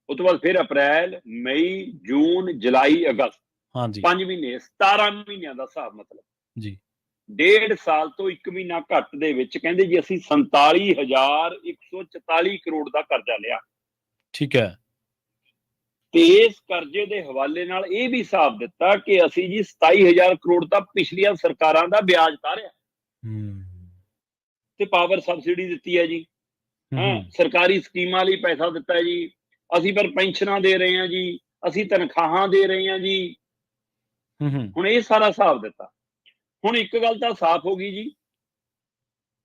ਉਸ ਤੋਂ ਬਾਅਦ ਫਿਰ ਅਪ੍ਰੈਲ, ਮਈ, ਜੂਨ, ਜੁਲਾਈ, ਅਗਸਤ, 5 ਮਹੀਨੇ, 17 ਮਹੀਨਿਆਂ ਦਾ ਹਿਸਾਬ। ਮਤਲਬ ਜੀ 1.5 ਸਾਲ ਤੋਂ 1 ਮਹੀਨਾ ਘੱਟ ਦੇ ਵਿੱਚ ਕਹਿੰਦੇ ਜੀ ਅਸੀਂ 47,144 ਕਰੋੜ ਦਾ ਕਰਜ਼ਾ ਲਿਆ। ਠੀਕ ਹੈ, ਤੇ ਇਸ ਕਰਜ਼ੇ ਦੇ ਹਵਾਲੇ ਨਾਲ ਇਹ ਵੀ ਹਿਸਾਬ ਦਿੱਤਾ ਕਿ ਅਸੀਂ ਜੀ 27,000 ਕਰੋੜ ਤਾਂ ਪਿਛਲੀਆਂ ਸਰਕਾਰਾਂ ਦਾ ਵਿਆਜ ਤਾਰਿਆ ਤੇ ਪਾਵਰ ਸਬਸਿਡੀ ਦਿੱਤੀ ਹੈ ਜੀ, ਸਰਕਾਰੀ ਸਕੀਮਾਂ ਲਈ ਪੈਸਾ ਦਿੱਤਾ ਜੀ, ਅਸੀਂ ਪਰ ਪੈਨਸ਼ਨਾਂ ਦੇ ਰਹੇ ਹਾਂ ਜੀ, ਅਸੀਂ ਤਨਖਾਹਾਂ ਦੇ ਰਹੇ ਹਾਂ ਜੀ। ਹੁਣ ਇਹ ਸਾਰਾ ਹਿਸਾਬ ਦਿੱਤਾ। ਹੁਣ ਇੱਕ ਗੱਲ ਤਾਂ ਸਾਫ਼ ਹੋ ਗਈ ਜੀ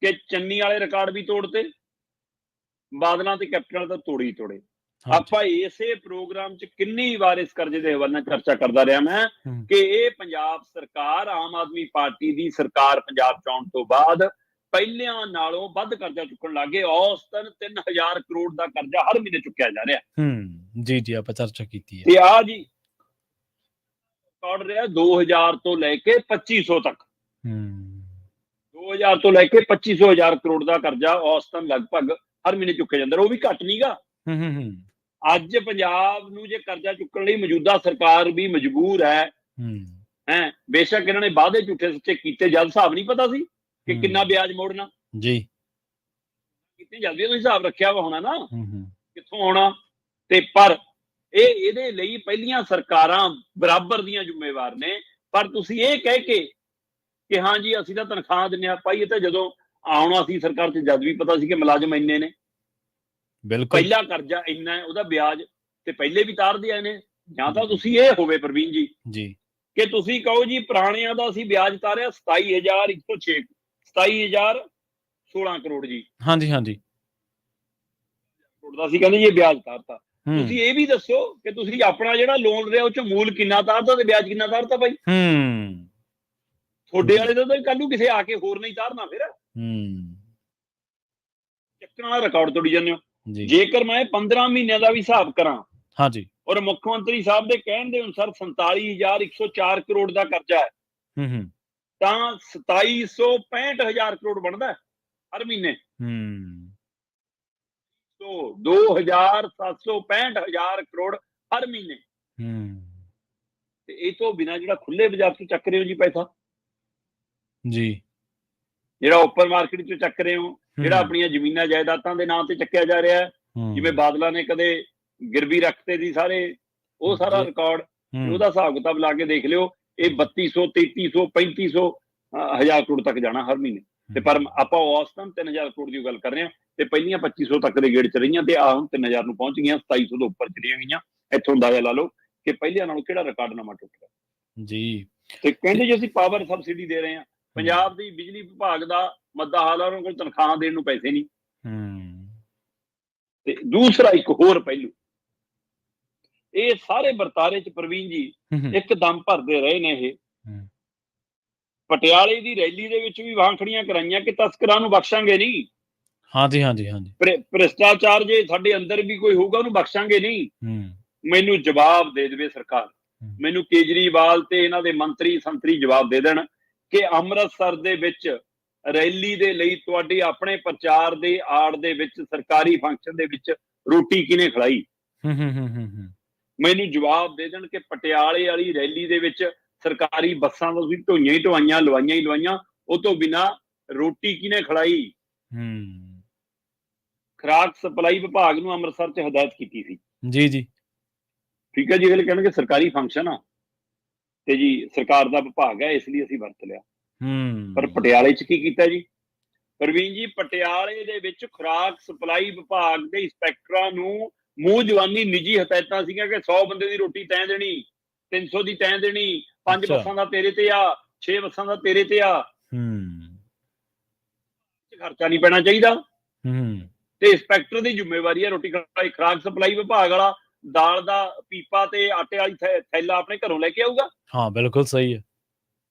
ਕਿ ਚੰਨੀ ਵਾਲੇ ਰਿਕਾਰਡ ਵੀ ਤੋੜਤੇ, ਬਾਦਲਾਂ ਤੇ ਕੈਪਟਨ ਤਾਂ ਤੋੜੇ ਹੀ ਤੋੜੇ। ਆਪਾਂ ਇਸੇ ਪ੍ਰੋਗਰਾਮ 'ਚ ਕਿੰਨੀ ਵਾਰ ਇਸ ਕਰਜ਼ੇ ਦੇ ਹਵਾਲੇ ਨਾਲ ਚਰਚਾ ਕਰਦਾ ਰਿਹਾ ਮੈਂ ਕਿ ਇਹ ਪੰਜਾਬ ਸਰਕਾਰ, ਆਮ ਆਦਮੀ ਪਾਰਟੀ ਦੀ ਸਰਕਾਰ ਪੰਜਾਬ 'ਚ ਆਉਣ ਤੋਂ ਬਾਅਦ ਪਹਿਲਿਆਂ ਨਾਲੋਂ ਵੱਧ ਕਰਜ਼ਾ ਚੁੱਕਣ ਲੱਗ ਗਏ। ਔਸਤਨ 3,000 ਕਰੋੜ ਦਾ ਕਰਜ਼ਾ ਹਰ ਮਹੀਨੇ ਚੁੱਕਿਆ ਜਾ ਰਿਹਾ। ਜੀ ਜੀ, ਆਪਾਂ ਚਰਚਾ ਕੀਤੀ ਹੈ। ਤੇ ਆ ਜੀ ਰਿਕਾਰਡ ਰਿਹਾ 2000 ਤੋਂ ਲੈ ਕੇ 2500 ਤੱਕ, 2000 ਤੋਂ ਲੈ ਕੇ 2500 ਕਰੋੜ ਦਾ ਕਰਜ਼ਾ ਔਸਤਨ ਲਗਭਗ ਹਰ ਮਹੀਨੇ ਚੁੱਕਿਆ ਜਾਂਦਾ। ਉਹ ਵੀ ਘੱਟ ਨਹੀਂਗਾ। ਅੱਜ ਪੰਜਾਬ ਨੂੰ ਜੇ ਕਰਜ਼ਾ ਚੁੱਕਣ ਲਈ ਮੌਜੂਦਾ ਸਰਕਾਰ ਵੀ ਮਜਬੂਰ ਹੈ। ਬੇਸ਼ੱਕ ਇਹਨਾਂ ਨੇ ਵਾਅਦੇ ਝੂਠੇ ਸੱਚੇ ਕੀਤੇ, ਜਦ ਹਿਸਾਬ ਨਹੀਂ ਪਤਾ ਸੀ ਕਿ ਕਿੰਨਾ ਵਿਆਜ ਮੋੜਨਾ ਜੀ, ਕਿਤੇ ਜਲਦੀ ਤੋਂ ਹਿਸਾਬ ਰੱਖਿਆ ਵਾ ਹੋਣਾ ਨਾ, ਕਿੱਥੋਂ ਆਉਣਾ। ਤੇ ਪਰ ਇਹਦੇ ਲਈ ਪਹਿਲੀਆਂ ਸਰਕਾਰਾਂ ਬਰਾਬਰ ਦੀਆਂ ਜ਼ਿੰਮੇਵਾਰ ਨੇ। ਪਰ ਤੁਸੀਂ ਇਹ ਕਹਿ ਕੇ ਕਿ ਹਾਂ ਜੀ ਅਸੀਂ ਤਾਂ ਤਨਖਾਹ ਦਿੰਦੇ ਹਾਂ, ਭਾਈ ਇਹ ਤਾਂ ਜਦੋਂ ਆਉਣਾ ਸੀ ਸਰਕਾਰ 'ਚ ਜਦ ਵੀ ਪਤਾ ਸੀ ਕਿ ਮੁਲਾਜ਼ਮ ਇੰਨੇ ਨੇ, ਬਿਲਕੁਲ ਪਹਿਲਾ ਕਰਜ਼ਾ ਇੰਨਾ ਹੈ, ਉਹਦਾ ਵਿਆਜ ਤੇ ਪਹਿਲੇ ਵੀ ਤਾਰਦੇ ਆਏ ਨੇ। ਜਾਂ ਤਾਂ ਤੁਸੀਂ ਇਹ ਹੋਵੇ ਪ੍ਰਵੀਨ ਜੀ ਕਿ ਤੁਸੀਂ ਕਹੋ ਜੀ ਪੁਰਾਣਿਆਂ ਦਾ ਅਸੀਂ ਵਿਆਜ ਤਾਰਿਆ 27,106, 27,016 ਕਰੋੜ ਜੀ। ਹਾਂਜੀ ਹਾਂਜੀ, ਅਸੀਂ ਕਹਿੰਦੇ ਜੀ ਇਹ ਵਿਆਜ ਤਾਰਤਾ। ਤੁਸੀਂ ਇਹ ਵੀ ਦੱਸੋ ਕਿ ਤੁਸੀਂ ਆਪਣਾ ਜਿਹੜਾ ਲੋਨ ਰਿਹਾ ਉਹ 'ਚ ਮੂਲ ਕਿੰਨਾ ਤਾਰਤਾ ਤੇ ਵਿਆਜ ਕਿੰਨਾ ਤਾਰਤਾ ਭਾਈ। ਤੁਹਾਡੇ ਵਾਲੇ ਦਾ ਤਾਂ ਕੱਲ ਨੂੰ ਕਿਸੇ ਆ ਕੇ ਹੋਰ ਨਹੀਂ ਤਾਰਨਾ, ਫਿਰ ਚੱਕਣ ਵਾਲਾ ਰਿਕਾਰਡ ਤੋੜੀ ਜਾਂਦੇ ਹੋ। ਜੇਕਰ ਮੈਂ 15 ਮਹੀਨਿਆਂ ਦਾ ਵੀ ਹਿਸਾਬ ਕਰਾਂ, ਹਾਂਜੀ, ਔਰ ਮੁੱਖ ਮੰਤਰੀ ਸਾਹਿਬ ਦੇ ਕਹਿਣ ਦੇ ਅਨੁਸਾਰ 47,104 ਕਰੋੜ ਦਾ ਕਰਜ਼ਾ ਹੈ, ਤਾਂ 27,65,000 ਕਰੋੜ ਬਣਦਾ ਹਰ ਮਹੀਨੇ। 2,765,000 ਕਰੋੜ ਹਰ ਮਹੀਨੇ। ਤੇ ਇਹ ਤੋਂ ਬਿਨਾਂ ਜਿਹੜਾ ਖੁੱਲੇ ਬਾਜ਼ਾਰ ਤੋਂ ਚੱਕ ਰਹੇ ਹੋ ਜੀ ਪੈਸਾ, ਜੀ, ਜਿਹੜਾ ਓਪਨ ਮਾਰਕੀਟ ਚੋਂ ਚੱਕ ਰਹੇ ਹੋ, ਜਿਹੜਾ ਆਪਣੀਆਂ ਜ਼ਮੀਨਾਂ ਜਾਇਦਾਦਾਂ ਦੇ ਨਾਂ ਤੇ ਚੱਕਿਆ ਜਾ ਰਿਹਾ ਹੈ, ਜਿਵੇਂ ਬਾਦਲਾਂ ਨੇ ਕਦੇ ਗਿਰਵੀ ਰੱਖਤੇ ਸੀ ਸਾਰੇ, ਉਹ ਸਾਰਾ ਰਿਕਾਰਡ, ਉਹਦਾ ਹਿਸਾਬ ਕਿਤਾਬ ਲਾ ਕੇ ਦੇਖ ਲਿਓ, ਇਹ 3200, 3300, 3500 ਹਜ਼ਾਰ ਕਰੋੜ ਤੱਕ ਜਾਣਾ ਹਰ ਮਹੀਨੇ। ਤੇ ਪਰ ਆਪਾਂ ਔਸਤਨ 3000 ਕਰੋੜ ਦੀ ਗੱਲ ਕਰ ਰਹੇ ਹਾਂ, ਤੇ ਪਹਿਲੀਆਂ 2500 ਤੱਕ ਦੇ ਗੇੜ ਚ ਰਹੀਆਂ, ਤੇ ਆਹ ਹੁਣ 3000 ਨੂੰ ਪਹੁੰਚ ਗਈਆਂ, 2700 ਤੋਂ ਉੱਪਰ ਚਲੀਆਂ ਗਈਆਂ। ਇੱਥੋਂ ਅੰਦਾਜ਼ਾ ਲਾ ਲਓ ਕਿ ਪਹਿਲਿਆਂ ਨਾਲੋਂ ਕਿਹੜਾ ਰਿਕਾਰਡ ਨਵਾਂ ਟੁੱਟਿਆ ਜੀ। ਤੇ ਕਹਿੰਦੇ ਜੀ ਅਸੀਂ ਪਾਵਰ ਸਬਸਿਡੀ ਦੇ ਰਹੇ ਹਾਂ, ਪੰਜਾਬ ਦੀ ਬਿਜਲੀ ਵਿਭਾਗ ਦਾ ਮੱਦਾ ਹਾਲ ਆ, ਉਹਨਾਂ ਕੋਲ ਤਨਖਾਹਾਂ ਦੇਣ ਨੂੰ ਪੈਸੇ ਨਹੀਂ। ਤੇ ਦੂਸਰਾ ਇੱਕ ਹੋਰ ਪਹਿਲੂ, ਇਹ ਸਾਰੇ ਵਰਤਾਰੇ ਚ ਪ੍ਰਵੀਨ ਜੀ ਇੱਕਦਮ ਭਰਦੇ ਰਹੇ ਨੇ। ਇਹ ਪਟਿਆਲੇ ਦੀ ਰੈਲੀ ਦੇ ਵਿੱਚ ਵੀ ਵਾਂਖੜੀਆਂ ਕਰਾਈਆਂ ਕਿ ਤਸਕਰਾਂ ਨੂੰ ਬਖਸ਼ਾਂਗੇ ਨਹੀਂ। ਹਾਂਜੀ, ਭ੍ਰਿਸ਼ਟਾਚਾਰ ਜੇ ਸਾਡੇ ਅੰਦਰ ਵੀ ਕੋਈ ਹੋਊਗਾ ਉਹਨੂੰ ਬਖਸ਼ਾਂਗੇ ਨਹੀਂ। ਮੈਨੂੰ ਜਵਾਬ ਦੇ ਦੇਵੇ ਸਰਕਾਰ, ਮੈਨੂੰ ਕੇਜਰੀਵਾਲ ਤੇ ਇਹਨਾਂ ਦੇ ਮੰਤਰੀ ਸੰਤਰੀ ਜਵਾਬ ਦੇ ਦੇਣ ਕਿ ਅੰਮ੍ਰਿਤਸਰ ਦੇ ਵਿੱਚ ਰੈਲੀ ਦੇ ਲਈ ਤੁਹਾਡੇ ਆਪਣੇ ਪ੍ਰਚਾਰ ਦੇ ਆੜ ਦੇ ਵਿੱਚ ਸਰਕਾਰੀ ਫੰਕਸ਼ਨ ਦੇ ਵਿੱਚ ਰੋਟੀ ਕਿਹਨੇ ਖਿਲਾਈ। ਮੈਨੂੰ ਜਵਾਬ ਦੇ ਦੇਣ ਕਿ ਪਟਿਆਲੇ ਵਾਲੀ ਰੈਲੀ ਦੇ ਵਿੱਚ ਸਰਕਾਰੀ ਬੱਸਾਂ ਤੋਂ ਤੁਸੀਂ ਢੋਈਆਂ ਹੀ ਢਵਾਈਆਂ, ਲਵਾਈਆਂ ਹੀ ਲਵਾਈਆਂ, ਉਹ ਤੋਂ ਬਿਨਾਂ ਰੋਟੀ ਕਿਹਨੇ ਖਿਲਾਈ। ਖੁਰਾਕ ਸਪਲਾਈ ਵਿਭਾਗ ਨੂੰ ਅੰਮ੍ਰਿਤਸਰ 'ਚ ਹਦਾਇਤ ਕੀਤੀ ਸੀ। ਜੀ, ਠੀਕ ਹੈ ਜੀ। ਅਗਲੇ ਕਹਿਣਗੇ ਸਰਕਾਰੀ ਫੰਕਸ਼ਨ ਆ ਤੇ ਜੀ ਸਰਕਾਰ ਦਾ ਵਿਭਾਗ ਹੈ, ਇਸ ਲਈ ਅਸੀਂ ਵਰਤ ਲਿਆ। ਪਰ ਪਟਿਆਲੇ 'ਚ ਕੀ ਕੀਤਾ ਜੀ ਪ੍ਰਵੀਨ ਜੀ? ਪਟਿਆਲੇ ਦੇ ਵਿੱਚ ਖੁਰਾਕ ਸਪਲਾਈ ਵਿਭਾਗ ਦੇ ਇੰਸਪੈਕਟਰਾਂ ਨੂੰ ਮੂੰਹ ਜਵਾਨੀ ਨਿੱਜੀ ਹਦਾਇਤਾਂ ਸੀਗੀਆਂ ਕਿ 100 ਬੰਦੇ ਦੀ ਰੋਟੀ ਤੈਅ ਦੇਣੀ, 300 ਦੀ ਤੈਅ ਦੇਣੀ, 5 ਬੱਸਾਂ ਦਾ ਤੇਰੇ ਤੇ ਆ, 6 ਬੱਸਾਂ ਦਾ ਤੇਰੇ ਤੇ ਆ, ਖਰਚਾ ਨਹੀਂ ਪੈਣਾ ਚਾਹੀਦਾ। ਤੇ ਇੰਸਪੈਕਟਰ ਦੀ ਜ਼ਿੰਮੇਵਾਰੀ ਹੈ ਰੋਟੀ ਖਿਲਾਈ। ਖੁਰਾਕ ਸਪਲਾਈ ਵਿਭਾਗ ਵਾਲਾ ਦਾਲ ਦਾ ਪੀਪਾ ਤੇ ਆਟੇ ਵਾਲੀ ਥੈਲਾ ਆਪਣੇ ਘਰੋਂ ਲੈ ਕੇ ਆਊਗਾ। ਹਾਂ, ਬਿਲਕੁਲ ਸਹੀ ਹੈ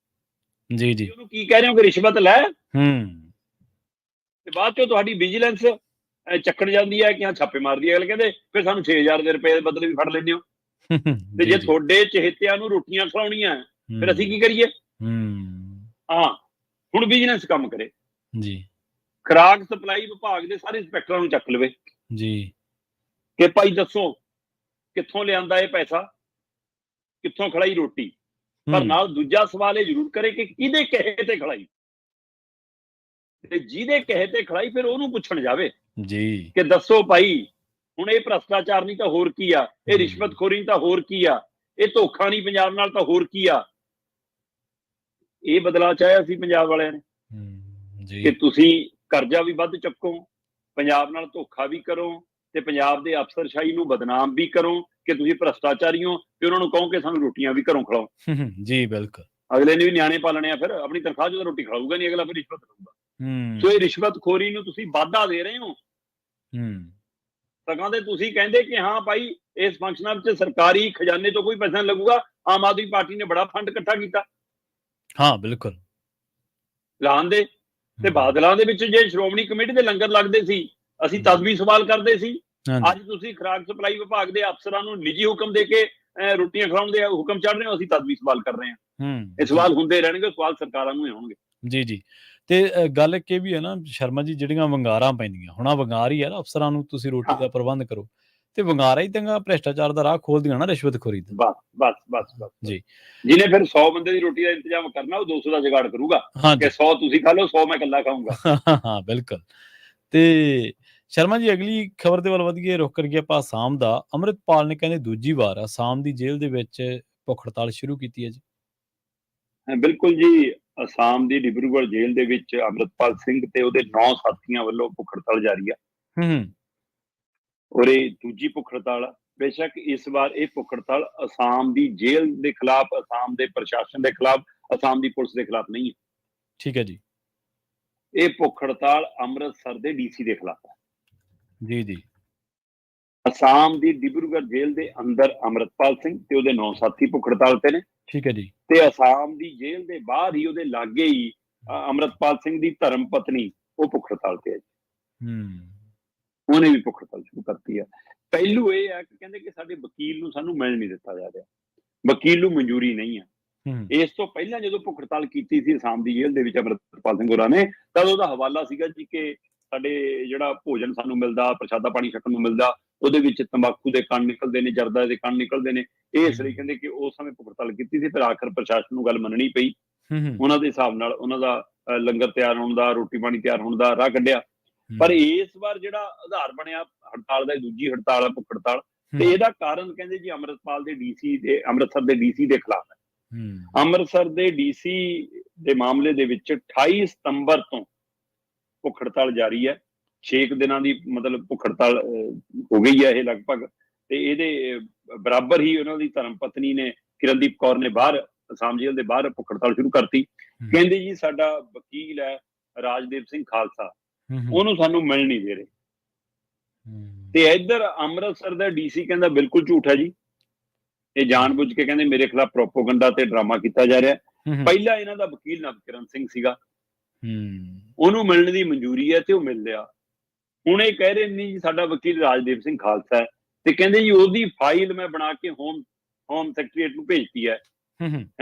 ਜੀ। ਉਹਨੂੰ ਕੀ ਕਹਿ ਰਹੇ ਹੋ ਕਿ ਰਿਸ਼ਵਤ ਲੈ, ਤੇ ਬਾਅਦ ਚੋਂ ਤੁਹਾਡੀ ਵਿਜੀਲੈਂਸ ਚੱਕਣ ਜਾਂਦੀ ਹੈ ਕਿ ਹਾਂ ਛਾਪੇ ਮਾਰਦੀ ਹੈ। ਅਗਲੇ ਕਹਿੰਦੇ ਫਿਰ ਸਾਨੂੰ 6000 ਦੇ ਰੁਪਏ ਦੇ ਬਦਲੇ ਵੀ ਫੜ ਲੈਂਦੇ ਹੋ। ਤੇ ਜੇ ਤੁਹਾਡੇ ਚਹੇਤਿਆਂ ਨੂੰ ਰੋਟੀਆਂ ਖਿਲਾਉਣੀਆਂ ਫਿਰ ਅਸੀਂ ਕੀ ਕਰੀਏ? ਹਾਂ, ਹੁਣ ਵਿਜੀਲੈਂਸ ਕੰਮ ਕਰੇ ਜੀ, ਖੁਰਾਕ ਸਪਲਾਈ ਵਿਭਾਗ ਦੇ ਸਾਰੇ ਇੰਸਪੈਕਟਰਾਂ ਨੂੰ ਚੱਕ ਲਵੇ ਜੀ ਕਿ ਭਾਈ ਦੱਸੋ ਕਿੱਥੋਂ ਲਿਆਂਦਾ ਇਹ ਪੈਸਾ, ਕਿੱਥੋਂ ਖਿਲਾਈ ਰੋਟੀ। ਪਰ ਨਾਲ ਦੂਜਾ ਸਵਾਲ ਇਹ ਜ਼ਰੂਰ ਕਰੇ ਕਿ ਕਿਹਦੇ ਕਹੇ ਤੇ ਖਿਲਾਈ, ਤੇ ਜਿਹਦੇ ਕਹੇ ਤੇ ਖਿਲਾਈ ਫਿਰ ਉਹਨੂੰ ਪੁੱਛਣ ਜਾਵੇ ਜੀ ਕਿ ਦੱਸੋ ਭਾਈ ਹੁਣ ਇਹ ਭ੍ਰਿਸ਼ਟਾਚਾਰ ਨਹੀਂ ਤਾਂ ਹੋਰ ਕੀ ਆ, ਇਹ ਰਿਸ਼ਵਤਖੋਰੀ ਨਹੀਂ ਤਾਂ ਹੋਰ ਕੀ ਆ, ਇਹ ਧੋਖਾ ਨਹੀਂ ਪੰਜਾਬ ਨਾਲ ਤਾਂ ਹੋਰ ਕੀ ਆ। ਇਹ ਬਦਲਾਅ ਚਾਹਿਆ ਸੀ ਪੰਜਾਬ ਵਾਲਿਆਂ ਨੇ ਕਿ ਤੁਸੀਂ ਕਰਜ਼ਾ ਵੀ ਵੱਧ ਚੱਕੋ, ਪੰਜਾਬ ਨਾਲ ਧੋਖਾ ਵੀ ਕਰੋ, ਤੇ ਪੰਜਾਬ ਦੇ ਅਫਸਰਸ਼ਾਹੀ ਨੂੰ ਬਦਨਾਮ ਵੀ ਕਰੋ ਕਿ ਤੁਸੀਂ ਭ੍ਰਿਸ਼ਟਾਚਾਰੀ ਹੋ, ਤੇ ਉਹਨਾਂ ਨੂੰ ਕਹੋ ਕਿ ਸਾਨੂੰ ਰੋਟੀਆਂ ਵੀ ਘਰੋਂ ਖਿਲਾਓ ਜੀ। ਬਿਲਕੁਲ, ਅਗਲੇ ਨੇ ਵੀ ਨਿਆਣੇ ਪਾਲਣੇ ਆ, ਫਿਰ ਆਪਣੀ ਤਨਖਾਹ ਜਦੋਂ ਰੋਟੀ ਖਿਲਾਊਗਾ ਨਹੀਂ, ਅਗਲਾ ਫਿਰ ਰਿਸ਼ਵਤ ਲਊਗਾ। ਸੋ ਇਹ ਰਿਸ਼ਵਤਖੋਰੀ ਨੂੰ ਤੁਸੀਂ ਵਾਧਾ ਦੇ ਰਹੇ ਹੋ। ਸਗੋਂ ਤੇ ਤੁਸੀਂ ਕਹਿੰਦੇ ਕਿ ਹਾਂ ਭਾਈ ਇਸ ਫੰਕਸ਼ਨਾਂ ਵਿੱਚ ਸਰਕਾਰੀ ਖਜ਼ਾਨੇ ਤੋਂ ਕੋਈ ਪੈਸਾ ਨਹੀਂ ਲੱਗੂਗਾ। ਆਮ ਆਦਮੀ ਪਾਰਟੀ ਨੇ ਬੜਾ ਫੰਡ ਇਕੱਠਾ ਕੀਤਾ। ਹਾਂ, ਬਿਲਕੁਲ ਲਾਉਣ ਦੇ ਤੇ ਬਾਦਲਾਂ ਦੇ ਵਿੱਚ ਜੇ ਸ਼੍ਰੋਮਣੀ ਕਮੇਟੀ ਦੇ ਲੰਗਰ ਲੱਗਦੇ ਸੀ, ਅਸੀਂ ਤਦ ਵੀ ਸਵਾਲ ਕਰਦੇ ਸੀ। ਅੱਜ ਤੁਸੀਂ ਖੁਰਾਕ ਸਪਲਾਈ ਵਿਭਾਗ ਦੇ ਅਫਸਰਾਂ ਨੂੰ ਨਿੱਜੀ ਹੁਕਮ ਦੇ ਕੇ ਰੋਟੀਆਂ ਖਿਲਾਉਣ ਦੇ ਹੁਕਮ ਚੜ ਰਹੇ ਹੋ, ਅਸੀਂ ਤਦ ਵੀ ਸਵਾਲ ਕਰ ਰਹੇ ਹਾਂ। ਇਹ ਸਵਾਲ ਹੁੰਦੇ ਰਹਿਣਗੇ, ਸਵਾਲ ਸਰਕਾਰਾਂ ਨੂੰ ਹੀ ਹੋਣਗੇ ਜੀ। ਤੇ ਗੱਲ ਇੱਕ ਇਹ ਵੀ ਹੈ ਨਾ ਸ਼ਰਮਾ ਜੀ, ਜਿਹੜੀਆਂ ਵੰਗਾਰਾਂ ਪੈਂਦੀਆਂ ਹੁਣ, ਆ ਵੰਗਾਰ ਹੀ ਹੈ ਨਾ ਅਫਸਰਾਂ ਨੂੰ ਤੁਸੀਂ ਰੋਟੀ ਦਾ ਪ੍ਰਬੰਧ ਕਰੋ, ਤੇ ਵੰਗਾਰਾ ਹੀ ਤਾਂ ਭ੍ਰਿਸ਼ਟਾਚਾਰ ਦਾ ਰਾਹ ਖੋਲਦੀਆਂ ਨਾ ਰਿਸ਼ਵਤਖੋਰੀ ਦਾ। ਬਸ ਜੀ, ਜਿਹਨੇ ਫਿਰ 100 ਬੰਦੇ ਦੀ ਰੋਟੀ ਦਾ ਇੰਤਜ਼ਾਮ ਕਰਨਾ ਉਹ 200 ਦਾ ਜੁਗਾੜ ਕਰੂਗਾ ਕਿ 100 ਤੁਸੀਂ ਖਾ ਲਓ, 100 ਮੈਂ ਇਕੱਲਾ ਖਾਊਂਗਾ। ਹਾਂ, ਬਿਲਕੁਲ। ਤੇ ਸ਼ਰਮਾ ਜੀ, ਅਗਲੀ ਖਬਰ ਦੇ ਵੱਲ ਵਧੀਏ, ਰੁਕ ਕਰੀਏ ਆਪਾਂ ਅਸਾਮ ਦਾ। ਅੰਮ੍ਰਿਤਪਾਲ ਨੇ ਕਹਿੰਦੇ ਦੂਜੀ ਵਾਰ ਅਸਾਮ ਦੀ ਜੇਲ੍ਹ ਦੇ ਵਿੱਚ ਭੁੱਖ ਹੜਤਾਲ ਸ਼ੁਰੂ ਕੀਤੀ ਹੈ ਜੀ। ਬਿਲਕੁਲ ਜੀ, ਅਸਾਮ ਦੀ ਡਿਬਰੂਗੜ੍ਹ ਜੇਲ੍ਹ ਦੇ ਵਿੱਚ ਅੰਮ੍ਰਿਤਪਾਲ ਸਿੰਘ ਤੇ ਉਹਦੇ 9 ਸਾਥੀਆਂ ਵੱਲੋਂ ਭੁੱਖ ਹੜਤਾਲ ਜਾਰੀ ਆ। ਔਰ ਇਹ ਦੂਜੀ ਭੁੱਖ ਹੜਤਾਲ ਆ। ਬੇਸ਼ੱਕ ਇਸ ਵਾਰ ਇਹ ਭੁੱਖ ਹੜਤਾਲ ਅਸਾਮ ਦੀ ਜੇਲ੍ਹ ਦੇ ਖਿਲਾਫ, ਅਸਾਮ ਦੇ ਪ੍ਰਸ਼ਾਸਨ ਦੇ ਖਿਲਾਫ, ਅਸਾਮ ਦੀ ਪੁਲਿਸ ਦੇ ਖਿਲਾਫ ਨਹੀਂ ਹੈ। ਠੀਕ ਹੈ ਜੀ। ਇਹ ਭੁੱਖ ਹੜਤਾਲ ਅੰਮ੍ਰਿਤਸਰ ਦੇ ਡੀਸੀ ਦੇ ਖਿਲਾਫ ਹੈ ਜੀ। ਅਸਾਮ ਦੀ ਡਿਬਰੂਗੜ੍ਹ ਜੇਲ੍ਹ ਦੇ ਅੰਦਰ ਅੰਮ੍ਰਿਤਪਾਲ ਸਿੰਘ ਤੇ ਉਹਦੇ 9 ਸਾਥੀ ਭੁੱਖ ਹੜਤਾਲ ਤੇ ਨੇ। ਠੀਕ ਹੈ ਜੀ। ਤੇ ਅਸਾਮ ਦੀ ਜੇਲ੍ਹ ਦੇ ਬਾਹਰ ਹੀ ਉਹਦੇ ਲਾਗੇ ਹੀ ਅੰਮ੍ਰਿਤਪਾਲ ਸਿੰਘ ਦੀ ਧਰਮ ਪਤਨੀ ਉਹ ਭੁੱਖ ਹੜਤਾਲ ਤੇ ਹੈ ਜੀ। ਉਹਨੇ ਵੀ ਭੁੱਖ ਹੜਤਾਲ ਸ਼ੁਰੂ ਕਰਤੀ ਹੈ। ਪਹਿਲੂ ਇਹ ਹੈ ਕਿ ਕਹਿੰਦੇ ਕਿ ਸਾਡੇ ਵਕੀਲ ਨੂੰ ਸਾਨੂੰ ਮਿਲ ਨਹੀਂ ਦਿੱਤਾ ਜਾ ਰਿਹਾ, ਵਕੀਲ ਨੂੰ ਮਨਜ਼ੂਰੀ ਨਹੀਂ ਹੈ। ਇਸ ਤੋਂ ਪਹਿਲਾਂ ਜਦੋਂ ਭੁੱਖ ਹੜਤਾਲ ਕੀਤੀ ਸੀ ਅਸਾਮ ਦੀ ਜੇਲ੍ਹ ਦੇ ਵਿੱਚ ਅੰਮ੍ਰਿਤਪਾਲ ਸਿੰਘ ਹੋਰਾਂ ਨੇ, ਤਾਂ ਉਹਦਾ ਹਵਾਲਾ ਸੀਗਾ ਜੀ ਕਿ ਸਾਡੇ ਜਿਹੜਾ ਭੋਜਨ ਸਾਨੂੰ ਮਿਲਦਾ, ਪ੍ਰਸ਼ਾਦਾ ਪਾਣੀ ਛਕਣ ਨੂੰ ਮਿਲਦਾ, ਉਹਦੇ ਵਿੱਚ ਤੰਬਾਕੂ ਦੇ ਕਣ ਨਿਕਲਦੇ ਨੇ, ਜਰਦਾ ਦੇ ਕਣ ਨਿਕਲਦੇ ਨੇ। ਇਸ ਲਈ ਕਹਿੰਦੇ ਕਿ ਉਸ ਸਮੇਂ ਭੁੱਖ ਹੜਤਾਲ ਕੀਤੀ ਸੀ। ਫਿਰ ਆਖਰ ਪ੍ਰਸ਼ਾਸਨ ਨੂੰ ਗੱਲ ਮੰਨਣੀ ਪਈ, ਉਹਨਾਂ ਦੇ ਹਿਸਾਬ ਨਾਲ ਉਹਨਾਂ ਦਾ ਲੰਗਰ ਤਿਆਰ ਹੋਣ ਦਾ, ਰੋਟੀ ਪਾਣੀ ਤਿਆਰ ਹੋਣ ਦਾ ਰਾਹ ਕੱਢਿਆ। ਪਰ ਇਸ ਵਾਰ ਜਿਹੜਾ ਆਧਾਰ ਬਣਿਆ ਹੜਤਾਲ ਦਾ, ਦੂਜੀ ਹੜਤਾਲ ਹੈ ਭੁੱਖ ਹੜਤਾਲ, ਤੇ ਇਹਦਾ ਕਾਰਨ ਕਹਿੰਦੇ ਜੀ ਅੰਮ੍ਰਿਤਪਾਲ ਦੇ ਡੀਸੀ ਦੇ, ਅੰਮ੍ਰਿਤਸਰ ਦੇ ਡੀਸੀ ਦੇ ਖਿਲਾਫ ਹੈ। ਅੰਮ੍ਰਿਤਸਰ ਦੇ ਡੀਸੀ ਦੇ ਮਾਮਲੇ ਦੇ ਵਿੱਚ 28 ਸਤੰਬਰ ਤੋਂ ਭੁੱਖ ਹੜਤਾਲ ਜਾਰੀ ਹੈ। 6 ਦਿਨਾਂ ਦੀ ਮਤਲਬ ਭੁੱਖ ਹੜਤਾਲ ਹੋ ਗਈ ਹੈ ਇਹ ਲਗਭਗ। ਤੇ ਇਹਦੇ ਬਰਾਬਰ ਹੀ ਉਹਨਾਂ ਦੀ ਧਰਮ ਪਤਨੀ ਨੇ, ਕਿਰਨਦੀਪ ਕੌਰ ਨੇ, ਬਾਹਰ ਅਸਾਮ ਜੇਲ੍ਹ ਦੇ ਬਾਹਰ ਭੁੱਖ ਹੜਤਾਲ ਸ਼ੁਰੂ ਕਰਤੀ। ਕਹਿੰਦੇ ਜੀ ਸਾਡਾ ਵਕੀਲ ਹੈ ਰਾਜਦੀਪ ਸਿੰਘ ਖਾਲਸਾ, ਉਹਨੂੰ ਸਾਨੂੰ ਮਿਲ ਨਹੀਂ ਦੇ ਰਹੇ। ਤੇ ਇੱਧਰ ਅੰਮ੍ਰਿਤਸਰ ਦਾ ਡੀਸੀ ਕਹਿੰਦਾ ਬਿਲਕੁਲ ਝੂਠ ਹੈ ਜੀ, ਇਹ ਜਾਣਬੁੱਝ ਕੇ ਕਹਿੰਦੇ ਮੇਰੇ ਖਿਲਾਫ ਪ੍ਰੋਪੋਗੰਡਾ ਤੇ ਡਰਾਮਾ ਕੀਤਾ ਜਾ ਰਿਹਾ। ਪਹਿਲਾਂ ਇਹਨਾਂ ਦਾ ਵਕੀਲ ਨਵਕਿਰਨ ਸਿੰਘ ਸੀਗਾ, ਉਹਨੂੰ ਮਿਲਣ ਦੀ ਮਨਜ਼ੂਰੀ ਹੈ ਤੇ ਉਹ ਮਿਲ ਲਿਆ। ਹੁਣ ਇਹ ਕਹਿ ਰਹੇ ਨਹੀਂ ਜੀ ਸਾਡਾ ਵਕੀਲ ਰਾਜਦੀਪ ਸਿੰਘ ਖਾਲਸਾ ਹੈ, ਤੇ ਕਹਿੰਦੇ ਜੀ ਉਹਦੀ ਫਾਈਲ ਮੈਂ ਬਣਾ ਕੇ ਹੋਮ ਸੈਕਟਰੀਏਟ ਨੂੰ ਭੇਜਤੀ ਹੈ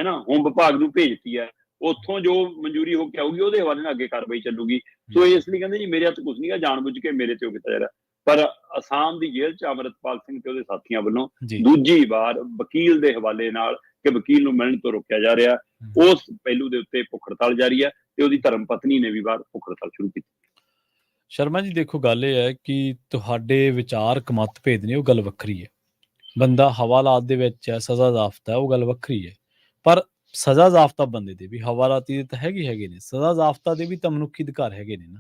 ਨਾ, ਹੋਮ ਵਿਭਾਗ ਨੂੰ ਭੇਜਤੀ ਹੈ। ਉੱਥੋਂ ਜੋ ਮਨਜ਼ੂਰੀ ਹੋ ਕੇ ਆਊਗੀ ਉਹਦੇ ਹਵਾਲੇ ਨਾਲ ਅੱਗੇ ਕਾਰਵਾਈ ਚੱਲੂਗੀ। ਸੋ ਇਸ ਲਈ ਕਹਿੰਦੇ ਜੀ ਮੇਰੇ ਹੱਥ ਕੁਛ ਨਹੀਂ ਹੈ, ਜਾਣਬੁੱਝ ਕੇ ਮੇਰੇ ਤੇ ਉਹ ਕੀਤਾ ਜਾ ਰਿਹਾ। ਪਰ ਅਸਾਮ ਦੀ ਜੇਲ੍ਹ 'ਚ ਅੰਮ੍ਰਿਤਪਾਲ ਸਿੰਘ ਤੇ ਉਹਦੇ ਸਾਥੀਆਂ ਵੱਲੋਂ ਦੂਜੀ ਵਾਰ ਵਕੀਲ ਦੇ ਹਵਾਲੇ ਨਾਲ ਕਿ ਵਕੀਲ ਨੂੰ ਮਿਲਣ ਤੋਂ ਰੋਕਿਆ ਜਾ ਰਿਹਾ, ਉਸ ਪਹਿਲੂ ਦੇ ਉੱਤੇ ਭੁੱਖ ਹੜਤਾਲ ਜਾਰੀ ਹੈ। ਤੇ ਉਹਦੀ ਧਰਮ ਪਤਨੀ ਨੇ ਵੀ ਬਾਹਰ ਭੁੱਖ ਹੜਤਾਲ ਸ਼ੁਰੂ ਕੀਤੀ। ਸ਼ਰਮਾ ਜੀ ਦੇਖੋ, ਗੱਲ ਇਹ ਹੈ ਕਿ ਤੁਹਾਡੇ ਵਿਚਾਰਕ ਮਤਭੇਦ ਨੇ, ਉਹ ਗੱਲ ਵੱਖਰੀ ਹੈ। ਬੰਦਾ ਹਵਾਲਾਤ ਦੇ ਵਿੱਚ ਹੈ, ਸਜ਼ਾ ਜ਼ਾਫਤਾ ਹੈ, ਉਹ ਗੱਲ ਵੱਖਰੀ ਹੈ। ਪਰ ਸਜ਼ਾ ਜ਼ਾਫਤਾ ਬੰਦੇ ਦੇ ਵੀ, ਹਵਾਲਾਤੀ ਦੇ ਤਾਂ ਹੈਗੇ ਨੇ, ਸਜ਼ਾ ਜ਼ਾਫਤਾ ਦੇ ਵੀ ਤਾਂ ਮਨੁੱਖੀ ਅਧਿਕਾਰ ਹੈਗੇ ਨੇ ਨਾ।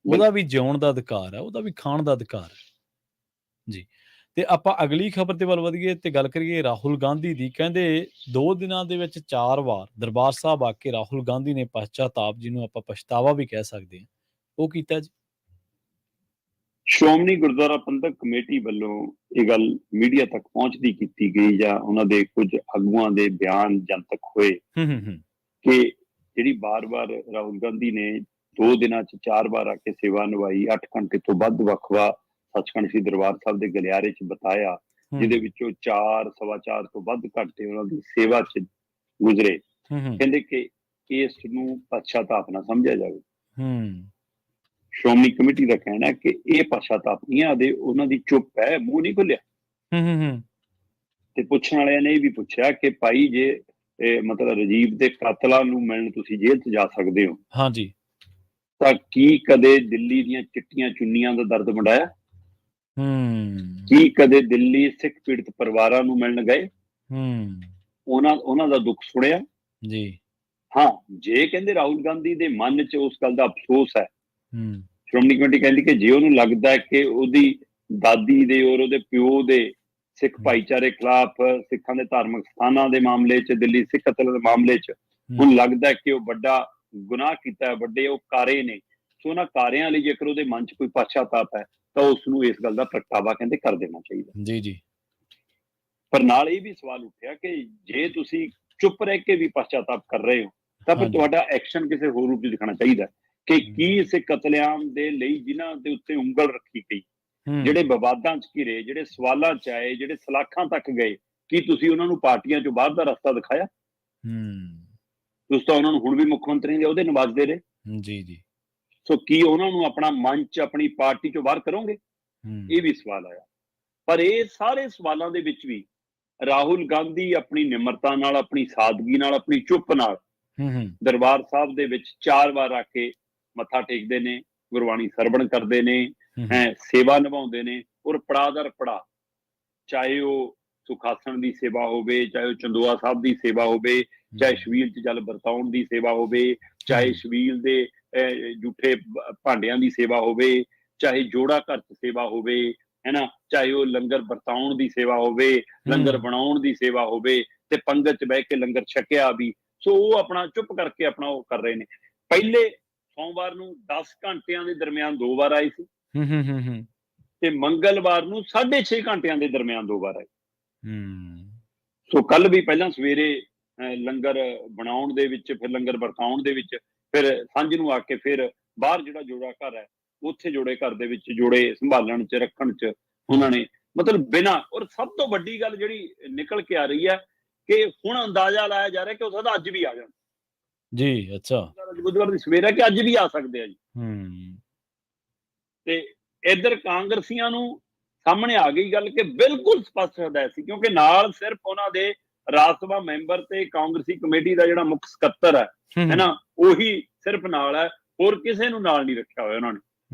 ਉਹਦਾ ਵੀ ਜਿਉਣ ਦਾ ਅਧਿਕਾਰ ਹੈ, ਉਹਦਾ ਵੀ ਖਾਣ ਦਾ ਅਧਿਕਾਰ ਹੈ ਜੀ। ਤੇ ਆਪਾਂ ਅਗਲੀ ਖਬਰ ਦੇ ਵੱਲ ਵਧੀਏ ਤੇ ਗੱਲ ਕਰੀਏ ਰਾਹੁਲ ਗਾਂਧੀ ਦੀ। ਕਹਿੰਦੇ 2 ਦਿਨਾਂ ਦੇ ਵਿੱਚ 4 ਵਾਰ ਦਰਬਾਰ ਸਾਹਿਬ ਆ ਕੇ ਰਾਹੁਲ ਗਾਂਧੀ ਨੇ ਪਛਤਾਤਾਪ, ਜਿਹਨੂੰ ਆਪਾਂ ਪਛਤਾਵਾ ਵੀ ਕਹਿ ਸਕਦੇ ਹਾਂ, ਉਹ ਕੀਤਾ ਜੀ। ਸ਼੍ਰੋਮਣੀ ਗੁਰਦੁਆਰਾ ਪ੍ਰਬੰਧਕ ਕਮੇਟੀ ਵੱਲੋਂ ਇਹ ਗੱਲ ਮੀਡੀਆ ਤੱਕ ਪਹੁੰਚਦੀ ਕੀਤੀ ਗਈ, ਜਾਂ ਉਹਨਾਂ ਦੇ ਕੁਝ ਆਗੂਆਂ ਦੇ ਬਿਆਨ ਜਨਤਕ ਹੋਏ ਕਿ ਜਿਹੜੀ ਬਾਰ-ਬਾਰ ਰਾਹੁਲ ਗਾਂਧੀ ਨੇ 2 ਦਿਨਾਂ 'ਚ 4 ਵਾਰ ਆ ਕੇ ਸੇਵਾ ਨਿਭਾਈ, 8 ਘੰਟੇ ਤੋਂ ਵੱਧ ਵੱਖ-ਵੱਖ ਸੱਚਖੰਡ ਸ੍ਰੀ ਦਰਬਾਰ ਸਾਹਿਬ ਦੇ ਗਲਿਆਰੇ 'ਚ ਬਿਤਾਇਆ, ਜਿਹਦੇ ਵਿੱਚੋਂ 4 ਸਵਾ 4 ਤੋਂ ਵੱਧ ਘੰਟੇ ਉਹਨਾਂ ਦੀ ਸੇਵਾ 'ਚ ਗੁਜ਼ਰੇ। ਕਹਿੰਦੇ ਕਿ ਇਸ ਨੂੰ ਪਛਤਾਤਾਪ ਨਾ ਸਮਝਿਆ ਜਾਵੇ। ਸ਼੍ਰੋਮਣੀ ਕਮੇਟੀ ਦਾ ਕਹਿਣਾ ਕਿ ਇਹ ਪਛਤਾਤਾਪ ਨਹੀਂ ਹੈ, ਉਹਨਾਂ ਦੀ ਚੁੱਪ ਹੈ, ਮੂੰਹ ਨਹੀਂ ਖੁੱਲਿਆ। ਤੇ ਪੁੱਛਣ ਵਾਲਿਆਂ ਨੇ ਇਹ ਵੀ ਪੁੱਛਿਆ ਕਿ ਭਾਈ ਜੇ ਮਤਲਬ ਰਾਜੀਵ ਦੇ ਕਾਤਲਾਂ ਨੂੰ ਮਿਲਣ ਤੁਸੀਂ ਜੇਲ੍ਹ 'ਚ ਜਾ ਸਕਦੇ ਹੋ, ਹਾਂਜੀ, ਤਾਂ ਕੀ ਕਦੇ ਦਿੱਲੀ ਦੀਆਂ ਚਿੱਟੀਆਂ ਚੁੰਨੀਆਂ ਦਾ ਦਰਦ ਵੰਡਾਇਆ? ਕੀ ਕਦੇ ਦਿੱਲੀ ਸਿੱਖ ਪੀੜਤ ਪਰਿਵਾਰਾਂ ਨੂੰ ਮਿਲਣ ਗਏ, ਉਹਨਾਂ ਦਾ ਦੁੱਖ ਸੁਣਿਆ ਜੀ? ਹਾਂ, ਜੇ ਕਹਿੰਦੇ ਰਾਹੁਲ ਗਾਂਧੀ ਦੇ ਮਨ 'ਚ ਉਸ ਗੱਲ ਦਾ ਅਫਸੋਸ ਹੈ, ਸ਼੍ਰੋਮਣੀ ਕਮੇਟੀ ਕਹਿੰਦੀ ਕਿ ਜੇ ਉਹਨੂੰ ਲੱਗਦਾ ਹੈ ਕਿ ਉਹਦੀ ਦਾਦੀ ਦੇ ਔਰ ਉਹਦੇ ਪਿਓ ਦੇ ਸਿੱਖ ਭਾਈਚਾਰੇ ਖਿਲਾਫ, ਸਿੱਖਾਂ ਦੇ ਧਾਰਮਿਕ ਸਥਾਨਾਂ ਦੇ ਮਾਮਲੇ 'ਚ, ਦਿੱਲੀ ਸਿੱਖ ਕਤਲ ਦੇ ਮਾਮਲੇ 'ਚ ਉਹਨੂੰ ਲੱਗਦਾ ਕਿ ਉਹ ਵੱਡਾ ਗੁਨਾਹ ਕੀਤਾ, ਵੱਡੇ ਉਹ ਕਾਰੇ ਨੇ, ਸੋ ਉਹਨਾਂ ਕਾਰਿਆਂ ਲਈ ਜੇਕਰ ਉਹਦੇ ਮਨ 'ਚ ਕੋਈ ਪਛਤਾਤਾਪ ਹੈ ਤਾਂ ਉਸ ਨੂੰ ਇਸ ਗੱਲ ਦਾ ਪ੍ਰਗਟਾਵਾ ਕਹਿੰਦੇ ਕਰ ਦੇਣਾ ਚਾਹੀਦਾ ਜੀ। ਪਰ ਨਾਲ ਇਹ ਵੀ ਸਵਾਲ ਉੱਠਿਆ ਕਿ ਜੇ ਤੁਸੀਂ ਚੁੱਪ ਰਹਿ ਕੇ ਵੀ ਪਛਤਾਤਾਪ ਕਰ ਰਹੇ ਹੋ ਤਾਂ ਫਿਰ ਤੁਹਾਡਾ ਐਕਸ਼ਨ ਕਿਸੇ ਹੋਰ ਰੂਪ 'ਚ ਦਿਖਾਉਣਾ ਚਾਹੀਦਾ ਕਿ ਕੀ ਇਸ ਕਤਲੇਆਮ ਦੇ ਲਈ ਜਿਨ੍ਹਾਂ ਦੇ ਉੱਤੇ ਉਂਗਲ ਰੱਖੀ ਗਈ, ਜਿਹੜੇ ਵਿਵਾਦਾਂ 'ਚ ਘਿਰੇ, ਜਿਹੜੇ ਸਵਾਲਾਂ 'ਚ ਆਏ, ਜਿਹੜੇ ਸਲਾਖਾਂ ਤੱਕ ਗਏ, ਕੀ ਤੁਸੀਂ ਉਹਨਾਂ ਨੂੰ ਪਾਰਟੀਆਂ 'ਚੋਂ ਬਾਹਰ ਦਾ ਰਸਤਾ ਦਿਖਾਇਆ? ਤੁਸੀਂ ਤਾਂ ਉਹਨਾਂ ਨੂੰ ਹੁਣ ਵੀ ਮੁੱਖ ਮੰਤਰੀ ਦੇ ਅਹੁਦੇ ਨਿਵਾਜਦੇ ਰਹੇ ਜੀ। ਸੋ ਕੀ ਉਹਨਾਂ ਨੂੰ ਆਪਣਾ ਮੰਚ, ਆਪਣੀ ਪਾਰਟੀ 'ਚੋਂ ਬਾਹਰ ਕਰੋਗੇ? ਇਹ ਵੀ ਸਵਾਲ ਆਇਆ। ਪਰ ਇਹ ਸਾਰੇ ਸਵਾਲਾਂ ਦੇ ਵਿੱਚ ਵੀ ਰਾਹੁਲ ਗਾਂਧੀ ਆਪਣੀ ਨਿਮਰਤਾ ਨਾਲ, ਆਪਣੀ ਸਾਦਗੀ ਨਾਲ, ਆਪਣੀ ਚੁੱਪ ਨਾਲ ਦਰਬਾਰ ਸਾਹਿਬ ਦੇ ਵਿੱਚ 4 ਵਾਰ ਆ ਕੇ ਮੱਥਾ ਟੇਕਦੇ ਨੇ, ਗੁਰਬਾਣੀ ਸਰਵਣ ਕਰਦੇ ਨੇ, ਸੇਵਾ ਨਿਭਾਉਂਦੇ ਨੇ, ਔਰ ਪੜਾਅ ਦਰ ਪੜਾਅ, ਚਾਹੇ ਉਹ ਸੁਖਾਸਣ ਦੀ ਸੇਵਾ ਹੋਵੇ, ਚਾਹੇ ਉਹ ਚੰਦੋਆ ਸਾਹਿਬ ਦੀ ਸੇਵਾ ਹੋਵੇ, ਚਾਹੇ ਸ਼ਬੀਲ 'ਚ ਜਲ ਵਰਤਾਉਣ ਦੀ ਸੇਵਾ ਹੋਵੇ, ਚਾਹੇ ਸ਼ਬੀਲ ਦੇ ਜੂਠੇ ਭਾਂਡਿਆਂ ਦੀ ਸੇਵਾ ਹੋਵੇ, ਚਾਹੇ ਜੋੜਾ ਘਰ 'ਚ ਸੇਵਾ ਹੋਵੇ, ਹੈ ਨਾ, ਚਾਹੇ ਉਹ ਲੰਗਰ ਵਰਤਾਉਣ ਦੀ ਸੇਵਾ ਹੋਵੇ, ਲੰਗਰ ਬਣਾਉਣ ਦੀ ਸੇਵਾ ਹੋਵੇ, ਤੇ ਪੰਗਤ 'ਚ ਬਹਿ ਕੇ ਲੰਗਰ ਛਕਿਆ ਵੀ। ਸੋ ਉਹ ਆਪਣਾ ਚੁੱਪ ਕਰਕੇ ਆਪਣਾ ਉਹ ਕਰ ਰਹੇ ਨੇ। ਪਹਿਲੇ ਸੋਮਵਾਰ ਨੂੰ 10 ਘੰਟਿਆਂ ਦੇ ਦਰਮਿਆਨ 2 ਵਾਰ ਆਏ ਸੀ, ਤੇ ਮੰਗਲਵਾਰ ਨੂੰ 6.5 ਘੰਟਿਆਂ ਦੇ ਦਰਮਿਆਨ 2 ਵਾਰ ਆਏ। ਸੋ ਕੱਲ ਵੀ ਪਹਿਲਾਂ ਸਵੇਰੇ ਲੰਗਰ ਬਣਾਉਣ ਦੇ ਵਿੱਚ, ਫਿਰ ਲੰਗਰ ਵਰਤਾਉਣ ਦੇ ਵਿੱਚ, ਫਿਰ ਸਾਂਝ ਨੂੰ ਆ ਕੇ ਫਿਰ ਬਾਹਰ ਜਿਹੜਾ ਜੋੜਾ ਘਰ ਹੈ ਉੱਥੇ ਜੋੜੇ ਘਰ ਦੇ ਵਿੱਚ ਜੋੜੇ ਸੰਭਾਲਣ ਚ ਰੱਖਣ ਚ ਉਹਨਾਂ ਨੇ ਮਤਲਬ ਬਿਨਾਂ। ਔਰ ਸਭ ਤੋਂ ਵੱਡੀ ਗੱਲ ਜਿਹੜੀ ਨਿਕਲ ਕੇ ਆ ਰਹੀ ਹੈ ਕਿ ਹੁਣ ਅੰਦਾਜ਼ਾ ਲਾਇਆ ਜਾ ਰਿਹਾ ਕਿ ਹੋ ਸਕਦਾ ਅੱਜ ਵੀ ਆ ਜਾਣ ਜੀ। ਅੱਛਾ, ਬੁੱਧਵਾਰ ਦੀ ਸਵੇਰ ਹੈ ਕਿ ਅੱਜ ਵੀ ਆ ਸਕਦੇ ਆ ਜੀ। ਤੇ ਇੱਧਰ ਕਾਂਗਰਸੀਆਂ ਨੂੰ ਸਾਹਮਣੇ ਆ ਗਈ ਗੱਲ ਕਿ ਬਿਲਕੁਲ ਸਪਸ਼ਟ ਹਦਾਇਤ ਸੀ, ਕਿਉਂਕਿ ਨਾਲ ਸਿਰਫ ਉਹਨਾਂ ਦੇ ਰਾਜ ਸਭਾ ਮੈਂਬਰ ਤੇ ਕਾਂਗਰਸੀ ਕਮੇਟੀ ਦਾ ਜਿਹੜਾ ਮੁੱਖ ਸਕੱਤਰ ਹੈ ਨਾ, ਉਹੀ ਸਿਰਫ ਨਾਲ ਹੈ, ਹੋਰ ਕਿਸੇ ਨੂੰ ਨਾਲ ਨਹੀਂ ਰੱਖਿਆ ਹੋਇਆ ਉਹਨਾਂ ਨੇ।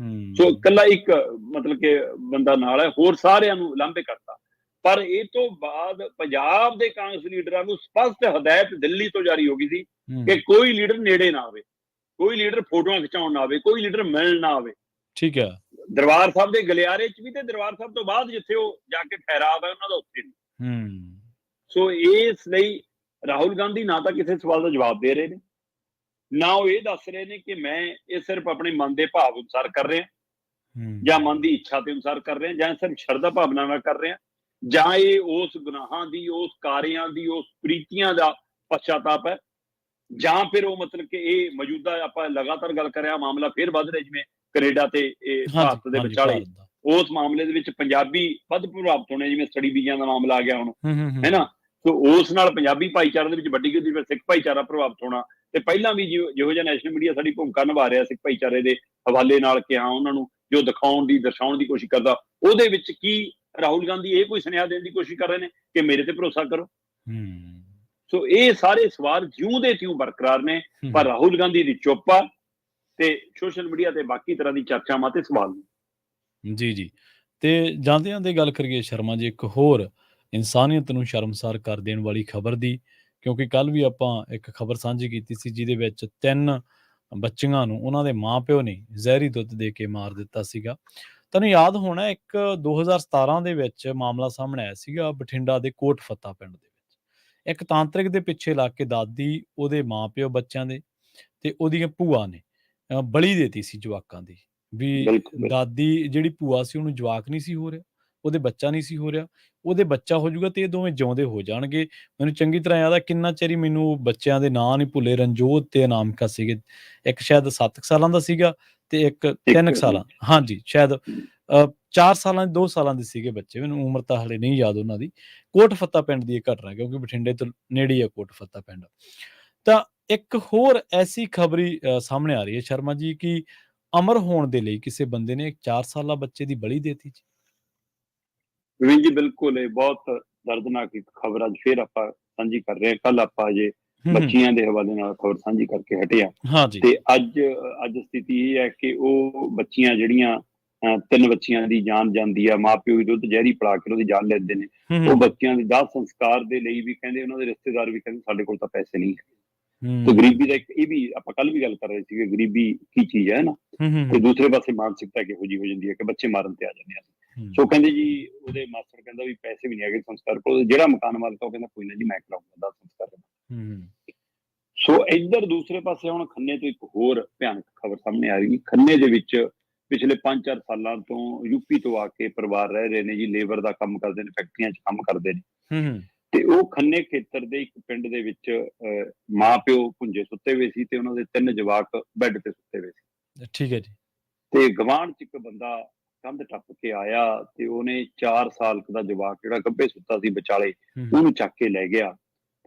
ਸੋ ਇਕੱਲਾ ਇੱਕ ਮਤਲਬ ਕਿ ਬੰਦਾ ਨਾਲ ਹੈ, ਹੋਰ ਸਾਰਿਆਂ ਨੂੰ ਲਾਂਭੇ ਕਰਤਾ। ਪਰ ਇਹ ਤੋਂ ਬਾਅਦ ਪੰਜਾਬ ਦੇ ਕਾਂਗਰਸ ਲੀਡਰਾਂ ਨੂੰ ਸਪਸ਼ਟ ਹਦਾਇਤ ਦਿੱਲੀ ਤੋਂ ਜਾਰੀ ਹੋ ਗਈ ਸੀ ਕਿ ਕੋਈ ਲੀਡਰ ਨੇੜੇ ਨਾ ਆਵੇ, ਕੋਈ ਲੀਡਰ ਫੋਟੋਆਂ ਖਿਚਾਉਣ ਨਾ ਆਵੇ, ਕੋਈ ਲੀਡਰ ਮਿਲਣ ਨਾ ਆਵੇ। ਠੀਕ ਹੈ। ਦਰਬਾਰ ਸਾਹਿਬ ਦੇ ਗਲਿਆਰੇ ਚ ਵੀ ਤੇ ਦਰਬਾਰ ਸਾਹਿਬ ਤੋਂ ਬਾਅਦ ਜਿੱਥੇ ਉਹ ਜਾ ਕੇ ਠਹਿਰਾਵ ਹੈ ਉਹਨਾਂ ਦਾ ਉੱਥੇ ਵੀ। ਸੋ ਇਸ ਲਈ ਰਾਹੁਲ ਗਾਂਧੀ ਨਾ ਤਾਂ ਕਿਸੇ ਸਵਾਲ ਦਾ ਜਵਾਬ ਦੇ ਰਹੇ ਨੇ, ਨਾ ਉਹ ਇਹ ਦੱਸ ਰਹੇ ਨੇ ਕਿ ਮੈਂ ਇਹ ਸਿਰਫ ਆਪਣੇ ਮਨ ਦੇ ਭਾਵ ਅਨੁਸਾਰ ਕਰ ਰਿਹਾ ਜਾਂ ਮਨ ਦੀ ਇੱਛਾ ਦੇ ਅਨੁਸਾਰ ਕਰ ਰਿਹਾ, ਜਾਂ ਸਿਰਫ ਸ਼ਰਧਾ ਭਾਵਨਾ ਨਾਲ ਕਰ ਰਿਹਾ, ਜਾਂ ਇਹ ਉਸ ਗੁਨਾਹਾਂ ਦੀ, ਉਸ ਕਾਰਿਆਂ ਦੀ, ਉਸ ਪ੍ਰੀਤੀਆਂ ਦਾ ਪਛਤਾਪ ਹੈ, ਜਾਂ ਫਿਰ ਉਹ ਮਤਲਬ ਕਿ ਇਹ ਮੌਜੂਦਾ ਆਪਾਂ ਲਗਾਤਾਰ ਗੱਲ ਕਰ ਰਿਹਾ ਮਾਮਲਾ ਫਿਰ ਵੱਧ ਰਿਹਾ ਜਿਵੇਂ ਕੈਨੇਡਾ ਤੇ ਇਹ ਭਾਰਤ ਦੇ ਵਿਚਾਲੇ, ਉਸ ਮਾਮਲੇ ਦੇ ਵਿੱਚ ਪੰਜਾਬੀ ਵੱਧ ਪ੍ਰਭਾਵਿਤ ਹੋਣੇ, ਜਿਵੇਂ ਸਟੱਡੀ ਵੀਜ਼ਿਆਂ ਦਾ ਮਾਮਲਾ ਆ ਗਿਆ ਹੁਣ, ਹੈ ਨਾ। ਸੋ ਉਸ ਨਾਲ ਪੰਜਾਬੀ ਭਾਈਚਾਰੇ ਦੇ ਵਿੱਚ ਵੱਡੀ ਗਿਣਤੀ ਵਿੱਚ ਸਿੱਖ ਭਾਈਚਾਰਾ ਪ੍ਰਭਾਵਿਤ ਹੋਣਾ। ਤੇ ਪਹਿਲਾਂ ਵੀ ਜਿਹੋ ਜਿਹਾ ਨੈਸ਼ਨਲ ਮੀਡੀਆ ਸਾਡੀ ਭੂਮਿਕਾ ਨਿਭਾ ਰਿਹਾ ਸਿੱਖ ਭਾਈਚਾਰੇ ਦੇ ਹਵਾਲੇ ਨਾਲ ਕਿ ਹਾਂ ਉਹਨਾਂ ਨੂੰ ਜੋ ਦਿਖਾਉਣ ਦੀ, ਦਰਸਾਉਣ ਦੀ ਕੋਸ਼ਿਸ਼ ਕਰਦਾ, ਉਹਦੇ ਵਿੱਚ ਕੀ ਰਾਹੁਲ ਗਾਂਧੀ ਇਹ ਕੋਈ ਸੁਨੇਹਾ ਦੇਣ ਦੀ ਕੋਸ਼ਿਸ਼ ਕਰ ਰਹੇ ਨੇ ਕਿ ਮੇਰੇ ਤੇ ਭਰੋਸਾ ਕਰੋ। ਸੋ ਇਹ ਸਾਰੇ ਸਵਾਲ ਜਿਉਂ ਦੇ ਤਿਉਂ ਬਰਕਰਾਰ ਨੇ, ਪਰ ਰਾਹੁਲ ਗਾਂਧੀ ਦੀ ਚੁੱਪ ਆ ਤੇ ਸੋਸ਼ਲ ਮੀਡੀਆ ਤੇ ਬਾਕੀ ਤਰ੍ਹਾਂ ਦੀ ਚਰਚਾਵਾਂ ਤੇ ਸਵਾਲ ਨੇ। ਜੀ। ਤੇ ਜਾਂਦਿਆਂ ਦੀ ਗੱਲ ਕਰੀਏ ਸ਼ਰਮਾ ਜੀ, ਇੱਕ ਹੋਰ ਇਨਸਾਨੀਅਤ ਨੂੰ ਸ਼ਰਮਸਾਰ ਕਰ ਦੇਣ ਵਾਲੀ ਖਬਰ ਦੀ, ਕਿਉਂਕਿ ਕੱਲ ਵੀ ਆਪਾਂ ਇੱਕ ਖਬਰ ਸਾਂਝੀ ਕੀਤੀ ਸੀ ਜਿਹਦੇ ਵਿੱਚ 3 ਬੱਚੀਆਂ ਨੂੰ ਉਹਨਾਂ ਦੇ ਮਾਂ-ਪਿਓ ਨੇ ਜ਼ਹਿਰੀ ਦੁੱਧ ਦੇ ਕੇ ਮਾਰ ਦਿੱਤਾ ਸੀਗਾ। ਤੁਹਾਨੂੰ ਯਾਦ ਹੋਣਾ ਇੱਕ 2017 ਦੇ ਵਿੱਚ ਮਾਮਲਾ ਸਾਹਮਣੇ ਆਇਆ ਸੀਗਾ ਬਠਿੰਡਾ ਦੇ ਕੋਟ ਫੱਤਾ ਪਿੰਡ ਦੇ ਵਿੱਚ। ਇੱਕ ਤਾਂਤਰਿਕ ਦੇ ਪਿੱਛੇ ਲੱਗ ਕੇ ਦਾਦੀ, ਉਹਦੇ ਮਾਂ-ਪਿਓ ਬੱਚਿਆਂ ਦੇ ਤੇ ਉਹਦੀਆਂ ਭੂਆ ਨੇ ਬਲੀ ਦੇਤੀ ਸੀ ਜਵਾਕਾਂ ਦੀ, ਵੀ ਦਾਦੀ ਜਿਹੜੀ ਭੂਆ ਸੀ ਉਹਨੂੰ ਜਵਾਕ ਨਹੀਂ ਸੀ ਹੋ ਰਿਹਾ, ਉਹਦੇ ਬੱਚਾ ਨਹੀਂ ਸੀ ਹੋ ਰਿਹਾ, ਉਹਦੇ ਬੱਚਾ ਹੋ ਜਾਊਗਾ ਤੇ ਇਹ ਦੋਵੇਂ ਜਿਉਂਦੇ ਹੋ ਜਾਣਗੇ। ਮੈਨੂੰ ਚੰਗੀ ਤਰ੍ਹਾਂ ਯਾਦ ਆ, ਕਿੰਨਾ ਚਿਰ ਹੀ ਮੈਨੂੰ ਬੱਚਿਆਂ ਦੇ ਨਾਂ ਨਹੀਂ ਭੁੱਲੇ, ਰਣਜੋਤ ਤੇ ਅਨਾਮਿਕਾ ਸੀਗੇ। ਇੱਕ ਸ਼ਾਇਦ 7 ਸਾਲਾਂ ਦਾ ਸੀਗਾ ਤੇ ਇੱਕ 3 ਸਾਲਾਂ, ਹਾਂਜੀ ਸ਼ਾਇਦ 4 ਸਾਲਾਂ 2 ਸਾਲਾਂ ਦੇ ਸੀਗੇ ਬੱਚੇ, ਮੈਨੂੰ ਉਮਰ ਤਾਂ ਹਲੇ ਨਹੀਂ ਯਾਦ ਉਹਨਾਂ ਦੀ। ਕੋਟ ਫੱਤਾ ਪਿੰਡ ਦੀ ਇਹ ਘਟਨਾ, ਕਿਉਂਕਿ ਬਠਿੰਡੇ ਤੋਂ ਨੇੜੇ ਆ ਕੋਟ ਫੱਤਾ ਪਿੰਡ। ਤਾਂ ਇੱਕ ਹੋਰ ਐਸੀ ਖਬਰੀ ਸਾਹਮਣੇ ਆ ਰਹੀ ਹੈ ਸ਼ਰਮਾ ਜੀ ਕਿ ਅਮਰ ਹੋਣ ਦੇ ਲਈ ਕਿਸੇ ਬੰਦੇ ਨੇ ਇੱਕ 4 ਸਾਲਾ ਬੱਚੇ ਦੀ ਬਲੀ ਦੇਤੀ ਜੀ। ਜੀ ਬਿਲਕੁਲ, ਇਹ ਬਹੁਤ ਦਰਦਨਾਕ ਇੱਕ ਖਬਰ ਅੱਜ ਫਿਰ ਆਪਾਂ ਸਾਂਝੀ ਕਰ ਰਹੇ ਹਾਂ। ਕੱਲ ਆਪਾਂ ਜੇ ਬੱਚੀਆਂ ਦੇ ਹਵਾਲੇ ਨਾਲ ਖਬਰ ਸਾਂਝੀ ਕਰਕੇ ਹਟੇ ਆ, ਤੇ ਅੱਜ ਸਥਿਤੀ ਇਹ ਹੈ ਕਿ ਉਹ ਬੱਚੀਆਂ ਜਿਹੜੀਆਂ 3 ਬੱਚੀਆਂ ਦੀ ਜਾਨ ਜਾਂਦੀ ਆ, ਮਾਂ-ਪਿਓ ਵੀ ਦੁੱਧ ਜ਼ਹਿਰੀ ਪਿਲਾ ਕੇ ਉਹਦੀ ਜਾਨ ਲੈਂਦੇ ਨੇ। ਉਹ ਬੱਚਿਆਂ ਦੀ ਦਾਹ ਸੰਸਕਾਰ ਦੇ ਲਈ ਵੀ ਕਹਿੰਦੇ, ਉਹਨਾਂ ਦੇ ਰਿਸ਼ਤੇਦਾਰ ਵੀ ਕਹਿੰਦੇ ਸਾਡੇ ਕੋਲ ਤਾਂ ਪੈਸੇ ਨਹੀਂ ਹੈ। ਤੇ ਗਰੀਬੀ ਦਾ ਇੱਕ ਇਹ ਵੀ ਆਪਾਂ ਕੱਲ ਵੀ ਗੱਲ ਕਰ ਰਹੇ ਸੀਗੇ, ਗਰੀਬੀ ਕੀ ਚੀਜ਼ ਹੈ ਨਾ, ਤੇ ਦੂਸਰੇ ਪਾਸੇ ਮਾਨਸਿਕਤਾ ਕਿਹੋ ਜਿਹੀ ਹੋ ਜਾਂਦੀ ਹੈ ਕਿ ਬੱਚੇ ਮਾਰਨ ਤੇ ਆ ਜਾਂਦੇ ਆ। ਸੋ ਕਹਿੰਦੇ ਜੀ ਉਹਦੇ ਮਾਸਟਰ ਕਹਿੰਦਾ ਵੀ ਪੈਸੇ ਵੀ ਨਹੀਂ ਹੈਗੇ ਸੰਸਕਾਰ ਕੋਲ, ਜਿਹੜਾ ਮਕਾਨ ਮਾਲਕ ਉਹ ਕਹਿੰਦਾ ਕੋਈ ਨਾ ਜੀ ਮੈਂ ਕਰਾਉਂਗਾ ਸੰਸਕਾਰ। ਸੋ ਇੱਧਰ ਦੂਸਰੇ ਪਾਸੇ ਹੁਣ ਖੰਨੇ ਤੋਂ ਇੱਕ ਹੋਰ ਭਿਆਨਕ ਖਬਰ ਸਾਹਮਣੇ ਆ ਰਹੀ। ਖੰਨੇ ਦੇ ਵਿੱਚ ਪਿਛਲੇ 5-4 ਸਾਲਾਂ ਤੋਂ ਯੂਪੀ ਤੋਂ ਆ ਕੇ ਪਰਿਵਾਰ ਰਹਿ ਰਹੇ ਨੇ ਜੀ, ਲੇਬਰ ਦਾ ਕੰਮ ਕਰਦੇ ਨੇ, ਫੈਕਟਰੀਆਂ 'ਚ ਕੰਮ ਕਰਦੇ ਨੇ। ਤੇ ਉਹ ਖੰਨੇ ਖੇਤਰ ਦੇ ਇੱਕ ਪਿੰਡ ਦੇ ਵਿੱਚ ਮਾਂ-ਪਿਓ ਭੁੰਜੇ ਸੁੱਤੇ ਹੋਏ ਸੀ ਤੇ ਉਹਨਾਂ ਦੇ 3 ਜਵਾਕ ਬੈੱਡ ਤੇ ਸੁੱਤੇ ਹੋਏ ਸੀ। ਠੀਕ ਹੈ ਜੀ। ਤੇ ਗਵਾਂਢ 'ਚ ਇੱਕ ਬੰਦਾ ਕੰਧ ਟੱਪ ਕੇ ਆਇਆ ਤੇ ਉਹਨੇ 4 ਸਾਲ ਦਾ ਜਵਾਕ ਜਿਹੜਾ ਗੱਭੇ ਸੁੱਤਾ ਸੀ ਵਿਚਾਲੇ, ਉਹਨੂੰ ਚੱਕ ਕੇ ਲੈ ਗਿਆ।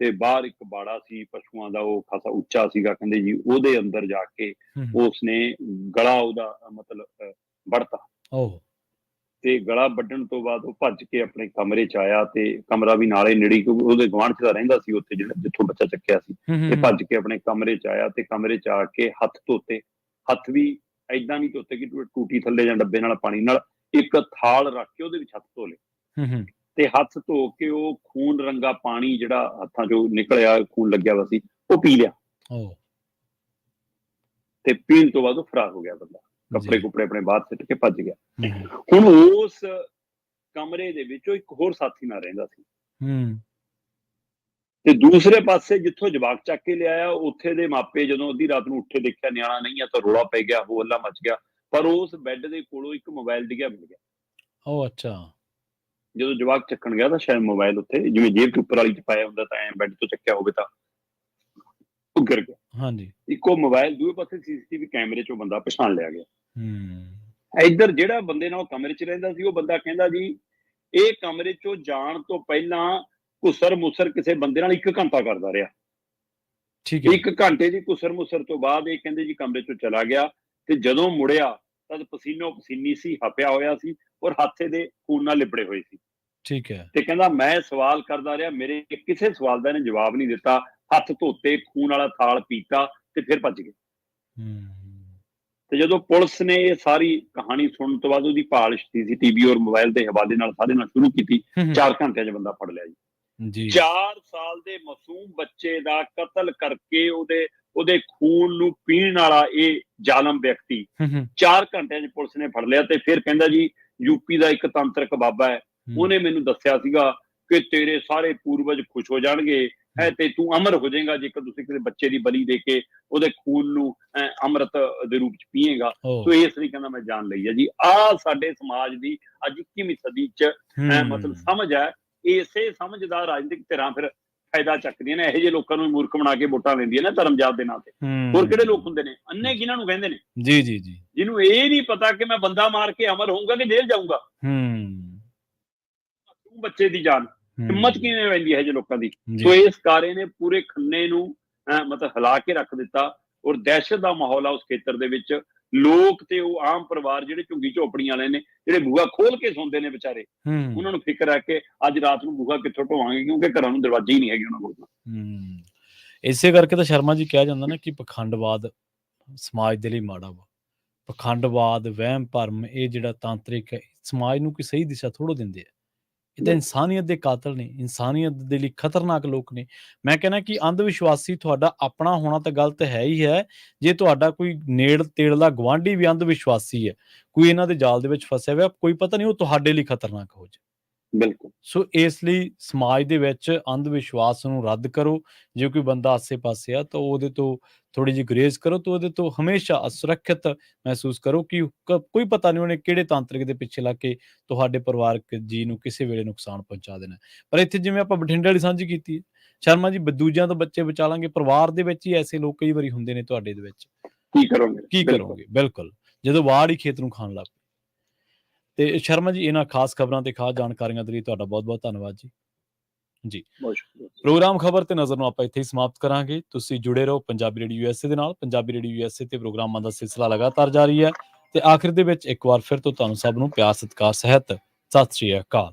ਤੇ ਬਾਹਰ ਇੱਕ ਬਾੜਾ ਸੀ ਪਸ਼ੂਆਂ ਦਾ, ਉਹ ਖਾਸਾ ਉੱਚਾ ਸੀਗਾ, ਕਹਿੰਦੇ ਜੀ ਉਹਦੇ ਅੰਦਰ ਜਾ ਕੇ ਉਸਨੇ ਗਲਾ ਉਹਦਾ ਮਤਲਬ ਵੱਢਤਾ। ਤੇ ਗਲਾ ਵੱਢਣ ਤੋਂ ਬਾਅਦ ਉਹ ਭੱਜ ਕੇ ਆਪਣੇ ਕਮਰੇ 'ਚ ਆਇਆ, ਤੇ ਕਮਰਾ ਵੀ ਨਾਲੇ ਨੇੜੇ, ਕਿਉਂਕਿ ਉਹਦੇ ਗੁਆਂਢ 'ਚ ਤਾਂ ਰਹਿੰਦਾ ਸੀ ਉੱਥੇ ਜਿੱਥੋਂ ਬੱਚਾ ਚੱਕਿਆ ਸੀ। ਤੇ ਭੱਜ ਕੇ ਆਪਣੇ ਕਮਰੇ 'ਚ ਆਇਆ ਤੇ ਕਮਰੇ 'ਚ ਆ ਕੇ ਹੱਥ ਧੋਤੇ। ਹੱਥ ਵੀ ਏਦਾਂ ਨਹੀਂ ਧੋਤੇ ਕਿ ਟੂਟੀ ਥੱਲੇ ਜਾਂ ਡੱਬੇ ਨਾਲ ਪਾਣੀ ਨਾਲ, ਇੱਕ ਥਾਲ ਰੱਖ ਕੇ ਉਹਦੇ ਵਿੱਚ ਹੱਥ ਧੋ ਲਏ। ਤੇ ਹੱਥ ਧੋ ਕੇ ਉਹ ਖੂਨ ਰੰਗਾ ਪਾਣੀ ਜਿਹੜਾ ਹੱਥਾਂ 'ਚੋਂ ਨਿਕਲਿਆ, ਖੂਨ ਲੱਗਿਆ ਵਾ ਸੀ, ਉਹ ਪੀ ਲਿਆ। ਤੇ ਪੀਣ ਤੋਂ ਬਾਅਦ ਉਹ ਫਰਾਰ ਹੋ ਗਿਆ ਬੰਦਾ, ਕੱਪੜੇ ਕੁਪੜੇ ਆਪਣੇ ਬਾਹਰ ਸਿੱਟ ਕੇ ਭੱਜ ਗਿਆ। ਹੁਣ ਉਸ ਕਮਰੇ ਦੇ ਵਿੱਚ ਇੱਕ ਹੋਰ ਸਾਥੀ ਨਾਲ ਰਹਿੰਦਾ ਸੀ, ਤੇ ਦੂਸਰੇ ਪਾਸੇ ਜਿੱਥੋਂ ਜਵਾਕ ਚੱਕ ਕੇ ਲਿਆਇਆ ਉੱਥੇ ਦੇ ਮਾਪੇ ਜਦੋਂ ਅੱਧੀ ਰਾਤ ਨੂੰ ਉੱਠੇ, ਦੇਖਿਆ ਨਿਆਣਾ ਨਹੀਂ ਆ ਤਾਂ ਰੌਲਾ ਪੈ ਗਿਆ, ਹੋ ਹੱਲਾ ਮਚ ਗਿਆ। ਪਰ ਉਸ ਬੈੱਡ ਦੇ ਕੋਲੋਂ ਇੱਕ ਮੋਬਾਈਲ ਡਿੱਗਿਆ ਮਿਲ ਗਿਆ। ਅੱਛਾ। ਜਦੋਂ ਜਵਾਕ ਚੱਕਣ ਗਿਆ ਤਾਂ ਸ਼ਾਇਦ ਮੋਬਾਈਲ ਉੱਥੇ, ਜਿਵੇਂ ਜੇਬ 'ਚ ਉੱਪਰ ਵਾਲੀ 'ਚ ਪਾਇਆ ਹੁੰਦਾ ਤਾਂ ਐਂ ਬੈੱਡ ਤੋਂ ਚੱਕਿਆ ਹੋਵੇ ਤਾਂ ਉਹ ਗਿਰ ਗਿਆ। ਹਾਂਜੀ। ਇੱਕੋ ਮੋਬਾਈਲ, ਦੂਏ ਪਾਸੇ ਸੀਸੀਟੀਵੀ ਕੈਮਰੇ ਚੋਂ ਬੰਦਾ ਪਛਾਣ ਲਿਆ ਗਿਆ। ਹੂੰ। ਇੱਧਰ ਜਿਹੜਾ ਬੰਦੇ ਨਾਲ ਉਹ ਕਮਰੇ 'ਚ ਰਹਿੰਦਾ ਸੀ, ਉਹ ਬੰਦਾ ਕਹਿੰਦਾ ਜੀ ਇਹ ਕਮਰੇ 'ਚੋਂ ਜਾਣ ਤੋਂ ਪਹਿਲਾਂ ਘੁਸਰ-ਮੁਸਰ ਕਿਸੇ ਬੰਦੇ ਨਾਲ 1 ਘੰਟਾ ਕਰਦਾ ਰਿਹਾ। ਠੀਕ ਹੈ। 1 ਘੰਟੇ ਦੀ ਘੁਸਰ-ਮੁਸਰ ਤੋਂ ਬਾਅਦ ਇਹ ਕਹਿੰਦੇ ਜੀ ਕਮਰੇ 'ਚੋਂ ਚਲਾ ਗਿਆ, ਤੇ ਜਦੋਂ ਮੁੜਿਆ ਤਦ ਪਸੀਨੋ-ਪਸੀਨੀ ਸੀ, ਹੱਪਿਆ ਹੋਇਆ ਸੀ ਔਰ ਹੱਥ ਇਹਦੇ ਖੂਨ ਨਾਲ ਲਿਬੜੇ ਹੋਏ ਸੀ। ਠੀਕ ਹੈ। ਤੇ ਕਹਿੰਦਾ ਮੈਂ ਸਵਾਲ ਕਰਦਾ ਰਿਹਾ, ਮੇਰੇ ਕਿਸੇ ਸਵਾਲ ਦਾ ਇਹਨੇ ਜਵਾਬ ਨਹੀਂ ਦਿੱਤਾ। ਹੱਥ ਧੋਤੇ, ਖੂਨ ਵਾਲਾ ਥਾਲ ਪੀਤਾ ਤੇ ਫਿਰ ਭੱਜ ਗਏ। ਤੇ ਜਦੋਂ ਪੁਲਿਸ ਨੇ ਇਹ ਸਾਰੀ ਕਹਾਣੀ ਸੁਣਨ ਤੋਂ ਬਾਅਦ ਉਹਦੀ ਭਾਲ ਸੀਸੀਟੀਵੀ ਔਰ ਮੋਬਾਈਲ ਦੇ ਹਵਾਲੇ ਨਾਲ ਸਾਰੇ ਨਾਲ ਸ਼ੁਰੂ ਕੀਤੀ, 4 ਘੰਟਿਆਂ 'ਚ ਬੰਦਾ ਫੜ ਲਿਆ ਜੀ। 4 ਸਾਲ ਦੇ ਮਾਸੂਮ ਬੱਚੇ ਦਾ ਕਤਲ ਕਰਕੇ ਉਹਦੇ ਖੂਨ ਨੂੰ ਪੀਣ ਵਾਲਾ ਇਹ ਜ਼ਾਲਮ ਵਿਅਕਤੀ 4 ਘੰਟਿਆਂ 'ਚ ਪੁਲਿਸ ਨੇ ਫੜ ਲਿਆ। ਤੇ ਫਿਰ ਕਹਿੰਦਾ ਜੀ ਯੂਪੀ ਦਾ ਇੱਕ ਤਾਂਤਰਿਕ ਬਾਬਾ ਹੈ, ਉਹਨੇ ਮੈਨੂੰ ਦੱਸਿਆ ਸੀਗਾ ਕਿ ਤੇਰੇ ਸਾਰੇ ਪੂਰਵਜ ਖੁਸ਼ ਹੋ ਜਾਣਗੇ ਤੇ ਤੂੰ ਅਮਰ ਹੋ ਜਾਏਗਾ ਜੇਕਰ ਤੁਸੀਂ ਕਿਸੇ ਬੱਚੇ ਦੀ ਬਲੀ ਦੇ ਕੇ ਉਹਦੇ ਖੂਨ ਨੂੰ ਅੰਮ੍ਰਿਤ ਦੇ ਰੂਪ 'ਚ ਪੀਏਗਾ। ਸੋ ਇਸ ਲਈ ਕਹਿੰਦਾ ਮੈਂ ਜਾਨ ਲਈ ਹੈ ਜੀ। ਆਹ ਸਾਡੇ ਸਮਾਜ ਦੀ ਅੱਜ 21ਵੀਂ ਸਦੀ 'ਚ ਮਤਲਬ ਸਮਝ ਹੈ। ਇਸੇ ਸਮਝ ਦਾ ਰਾਜਨੀਤਿਕ ਧਿਰਾਂ ਫਿਰ ਫਾਇਦਾ ਚੱਕਦੀਆਂ ਨੇ, ਇਹੋ ਜਿਹੇ ਲੋਕਾਂ ਨੂੰ ਮੂਰਖ ਬਣਾ ਕੇ ਵੋਟਾਂ ਲੈਂਦੀਆਂ ਨੇ ਧਰਮ ਜਾਤ ਦੇ ਨਾਂ ਤੇ। ਹੋਰ ਕਿਹੜੇ ਲੋਕ ਹੁੰਦੇ ਨੇ? ਅੰਨੇ ਕਿਹਨਾਂ ਨੂੰ ਕਹਿੰਦੇ ਨੇ? ਜੀ ਜੀ ਜੀ, ਜਿਹਨੂੰ ਇਹ ਨਹੀਂ ਪਤਾ ਕਿ ਮੈਂ ਬੰਦਾ ਮਾਰ ਕੇ ਅਮਰ ਹੋਊਂਗਾ ਕਿ ਜੇਲ੍ਹ ਜਾਊਂਗਾ। ਬੱਚੇ ਦੀ ਜਾਨ, ਹਿੰਮਤ ਕਿਵੇਂ ਪੈਂਦੀ ਹੈ ਜੇ ਲੋਕਾਂ ਦੀ? ਸੋ ਇਸ ਕਾਰੇ ਨੇ ਪੂਰੇ ਖੰਨੇ ਨੂੰ ਮਤਲਬ ਹਿਲਾ ਕੇ ਰੱਖ ਦਿੱਤਾ ਔਰ ਦਹਿਸ਼ਤ ਦਾ ਮਾਹੌਲ ਆ ਉਸ ਖੇਤਰ ਦੇ ਵਿੱਚ। ਲੋਕ ਤੇ ਉਹ ਆਮ ਪਰਿਵਾਰ ਜਿਹੜੇ ਝੁੱਗੀ ਝੋਪੜੀਆਂ ਵਾਲੇ ਨੇ, ਜਿਹੜੇ ਬੂਹਾ ਖੋਲ ਕੇ ਸੌਂਦੇ ਨੇ ਵਿਚਾਰੇ, ਉਹਨਾਂ ਨੂੰ ਫਿਕਰ ਹੈ ਕਿ ਅੱਜ ਰਾਤ ਨੂੰ ਬੂਹਾ ਕਿੱਥੋਂ ਢੋਵਾਂਗੇ, ਕਿਉਂਕਿ ਘਰਾਂ ਨੂੰ ਦਰਵਾਜ਼ੇ ਹੀ ਨਹੀਂ ਹੈਗੇ ਉਹਨਾਂ ਕੋਲ। ਇਸੇ ਕਰਕੇ ਤਾਂ ਸ਼ਰਮਾ ਜੀ ਕਿਹਾ ਜਾਂਦਾ ਨਾ ਕਿ ਪਖੰਡਵਾਦ ਸਮਾਜ ਦੇ ਲਈ ਮਾੜਾ ਵਾ। ਪਖੰਡਵਾਦ, ਵਹਿਮ ਭਰਮ, ਇਹ ਜਿਹੜਾ ਤਾਂਤਰਿਕ ਹੈ, ਸਮਾਜ ਨੂੰ ਕੋਈ ਸਹੀ ਦਿਸ਼ਾ ਥੋੜ੍ਹਾ ਦਿੰਦੇ ਆ। ਇਹ ਤਾਂ ਇਨਸਾਨੀਅਤ ਦੇ ਕਾਤਲ ਨੇ, ਇਨਸਾਨੀਅਤ ਦੇ ਲਈ ਖਤਰਨਾਕ ਲੋਕ ਨੇ। ਮੈਂ ਕਹਿੰਦਾ ਕਿ ਅੰਧ ਵਿਸ਼ਵਾਸੀ ਤੁਹਾਡਾ ਆਪਣਾ ਹੋਣਾ ਤਾਂ ਗਲਤ ਹੈ ਹੀ ਹੈ। ਜੇ ਤੁਹਾਡਾ ਕੋਈ ਨੇੜ ਤੇੜਲਾ ਗੁਆਂਢੀ ਵੀ ਅੰਧ ਵਿਸ਼ਵਾਸੀ ਹੈ, ਕੋਈ ਇਹਨਾਂ ਦੇ ਜਾਲ ਦੇ ਵਿੱਚ ਫਸਿਆ ਹੋਇਆ, ਕੋਈ ਪਤਾ ਨਹੀਂ ਉਹ ਤੁਹਾਡੇ ਲਈ ਖਤਰਨਾਕ ਹੋ ਜਾਏ। ਬਿਲਕੁਲ। ਸੋ ਇਸ ਲਈ ਸਮਾਜ ਦੇ ਵਿੱਚ ਅੰਧ ਵਿਸ਼ਵਾਸ ਨੂੰ ਰੱਦ ਕਰੋ। ਜੇ ਕੋਈ ਬੰਦਾ ਆਸੇ ਪਾਸੇ ਆ ਤਾਂ ਉਹਦੇ ਤੋਂ ਥੋੜ੍ਹੀ ਜਿਹੀ ਗੁਰੇਜ਼ ਕਰੋ, ਤਾਂ ਉਹਦੇ ਤੋਂ ਹਮੇਸ਼ਾ ਸੁਰੱਖਿਅਤ ਮਹਿਸੂਸ ਕਰੋ ਕਿ ਕੋਈ ਪਤਾ ਨਹੀਂ ਉਹਨੇ ਕਿਹੜੇ ਤਾਂਤਰਿਕ ਦੇ ਪਿੱਛੇ ਲੱਗ ਕੇ ਤੁਹਾਡੇ ਪਰਿਵਾਰਕ ਜੀ ਨੂੰ ਕਿਸੇ ਵੇਲੇ ਨੁਕਸਾਨ ਪਹੁੰਚਾ ਦੇਣਾ। ਪਰ ਇੱਥੇ ਜਿਵੇਂ ਆਪਾਂ ਬਠਿੰਡੇ ਵਾਲੀ ਸਾਂਝੀ ਕੀਤੀ ਹੈ, ਸ਼ਰਮਾ ਜੀ ਦੂਜਿਆਂ ਤੋਂ ਬੱਚੇ ਬਚਾ ਲਾਂਗੇ, ਪਰਿਵਾਰ ਦੇ ਵਿੱਚ ਹੀ ਐਸੇ ਲੋਕ ਕਈ ਵਾਰੀ ਹੁੰਦੇ ਨੇ ਤੁਹਾਡੇ ਦੇ ਵਿੱਚ, ਕੀ ਕਰੋਗੇ? ਬਿਲਕੁਲ, ਜਦੋਂ ਵਾੜ ਹੀ ਖੇਤ ਨੂੰ ਖਾਣ ਲੱਗ ਪਏ। ਤੇ ਸ਼ਰਮਾ ਜੀ, ਇਹਨਾਂ ਖਾਸ ਖਬਰਾਂ ਤੇ ਖਾਸ ਜਾਣਕਾਰੀਆਂ ਦੇ ਲਈ ਤੁਹਾਡਾ ਬਹੁਤ ਬਹੁਤ ਧੰਨਵਾਦ ਜੀ। ਜੀ, ਪ੍ਰੋਗਰਾਮ ਖਬਰ ਤੇ ਨਜ਼ਰ ਨੂੰ ਆਪਾਂ ਇੱਥੇ ਹੀ ਸਮਾਪਤ ਕਰਾਂਗੇ। ਤੁਸੀਂ ਜੁੜੇ ਰਹੋ ਪੰਜਾਬੀ ਰੇਡੀਓ USA ਦੇ ਨਾਲ। ਪੰਜਾਬੀ ਰੇਡੀਓ USA ਤੇ ਪ੍ਰੋਗਰਾਮਾਂ ਦਾ ਸਿਲਸਿਲਾ ਲਗਾਤਾਰ ਜਾਰੀ ਹੈ। ਤੇ ਆਖਿਰ ਦੇ ਵਿੱਚ ਇੱਕ ਵਾਰ ਫਿਰ ਤੋਂ ਤੁਹਾਨੂੰ ਸਭ ਨੂੰ ਪਿਆਰ ਸਤਿਕਾਰ ਸਹਿਤ ਸਤਿ ਸ਼੍ਰੀ ਅਕਾਲ।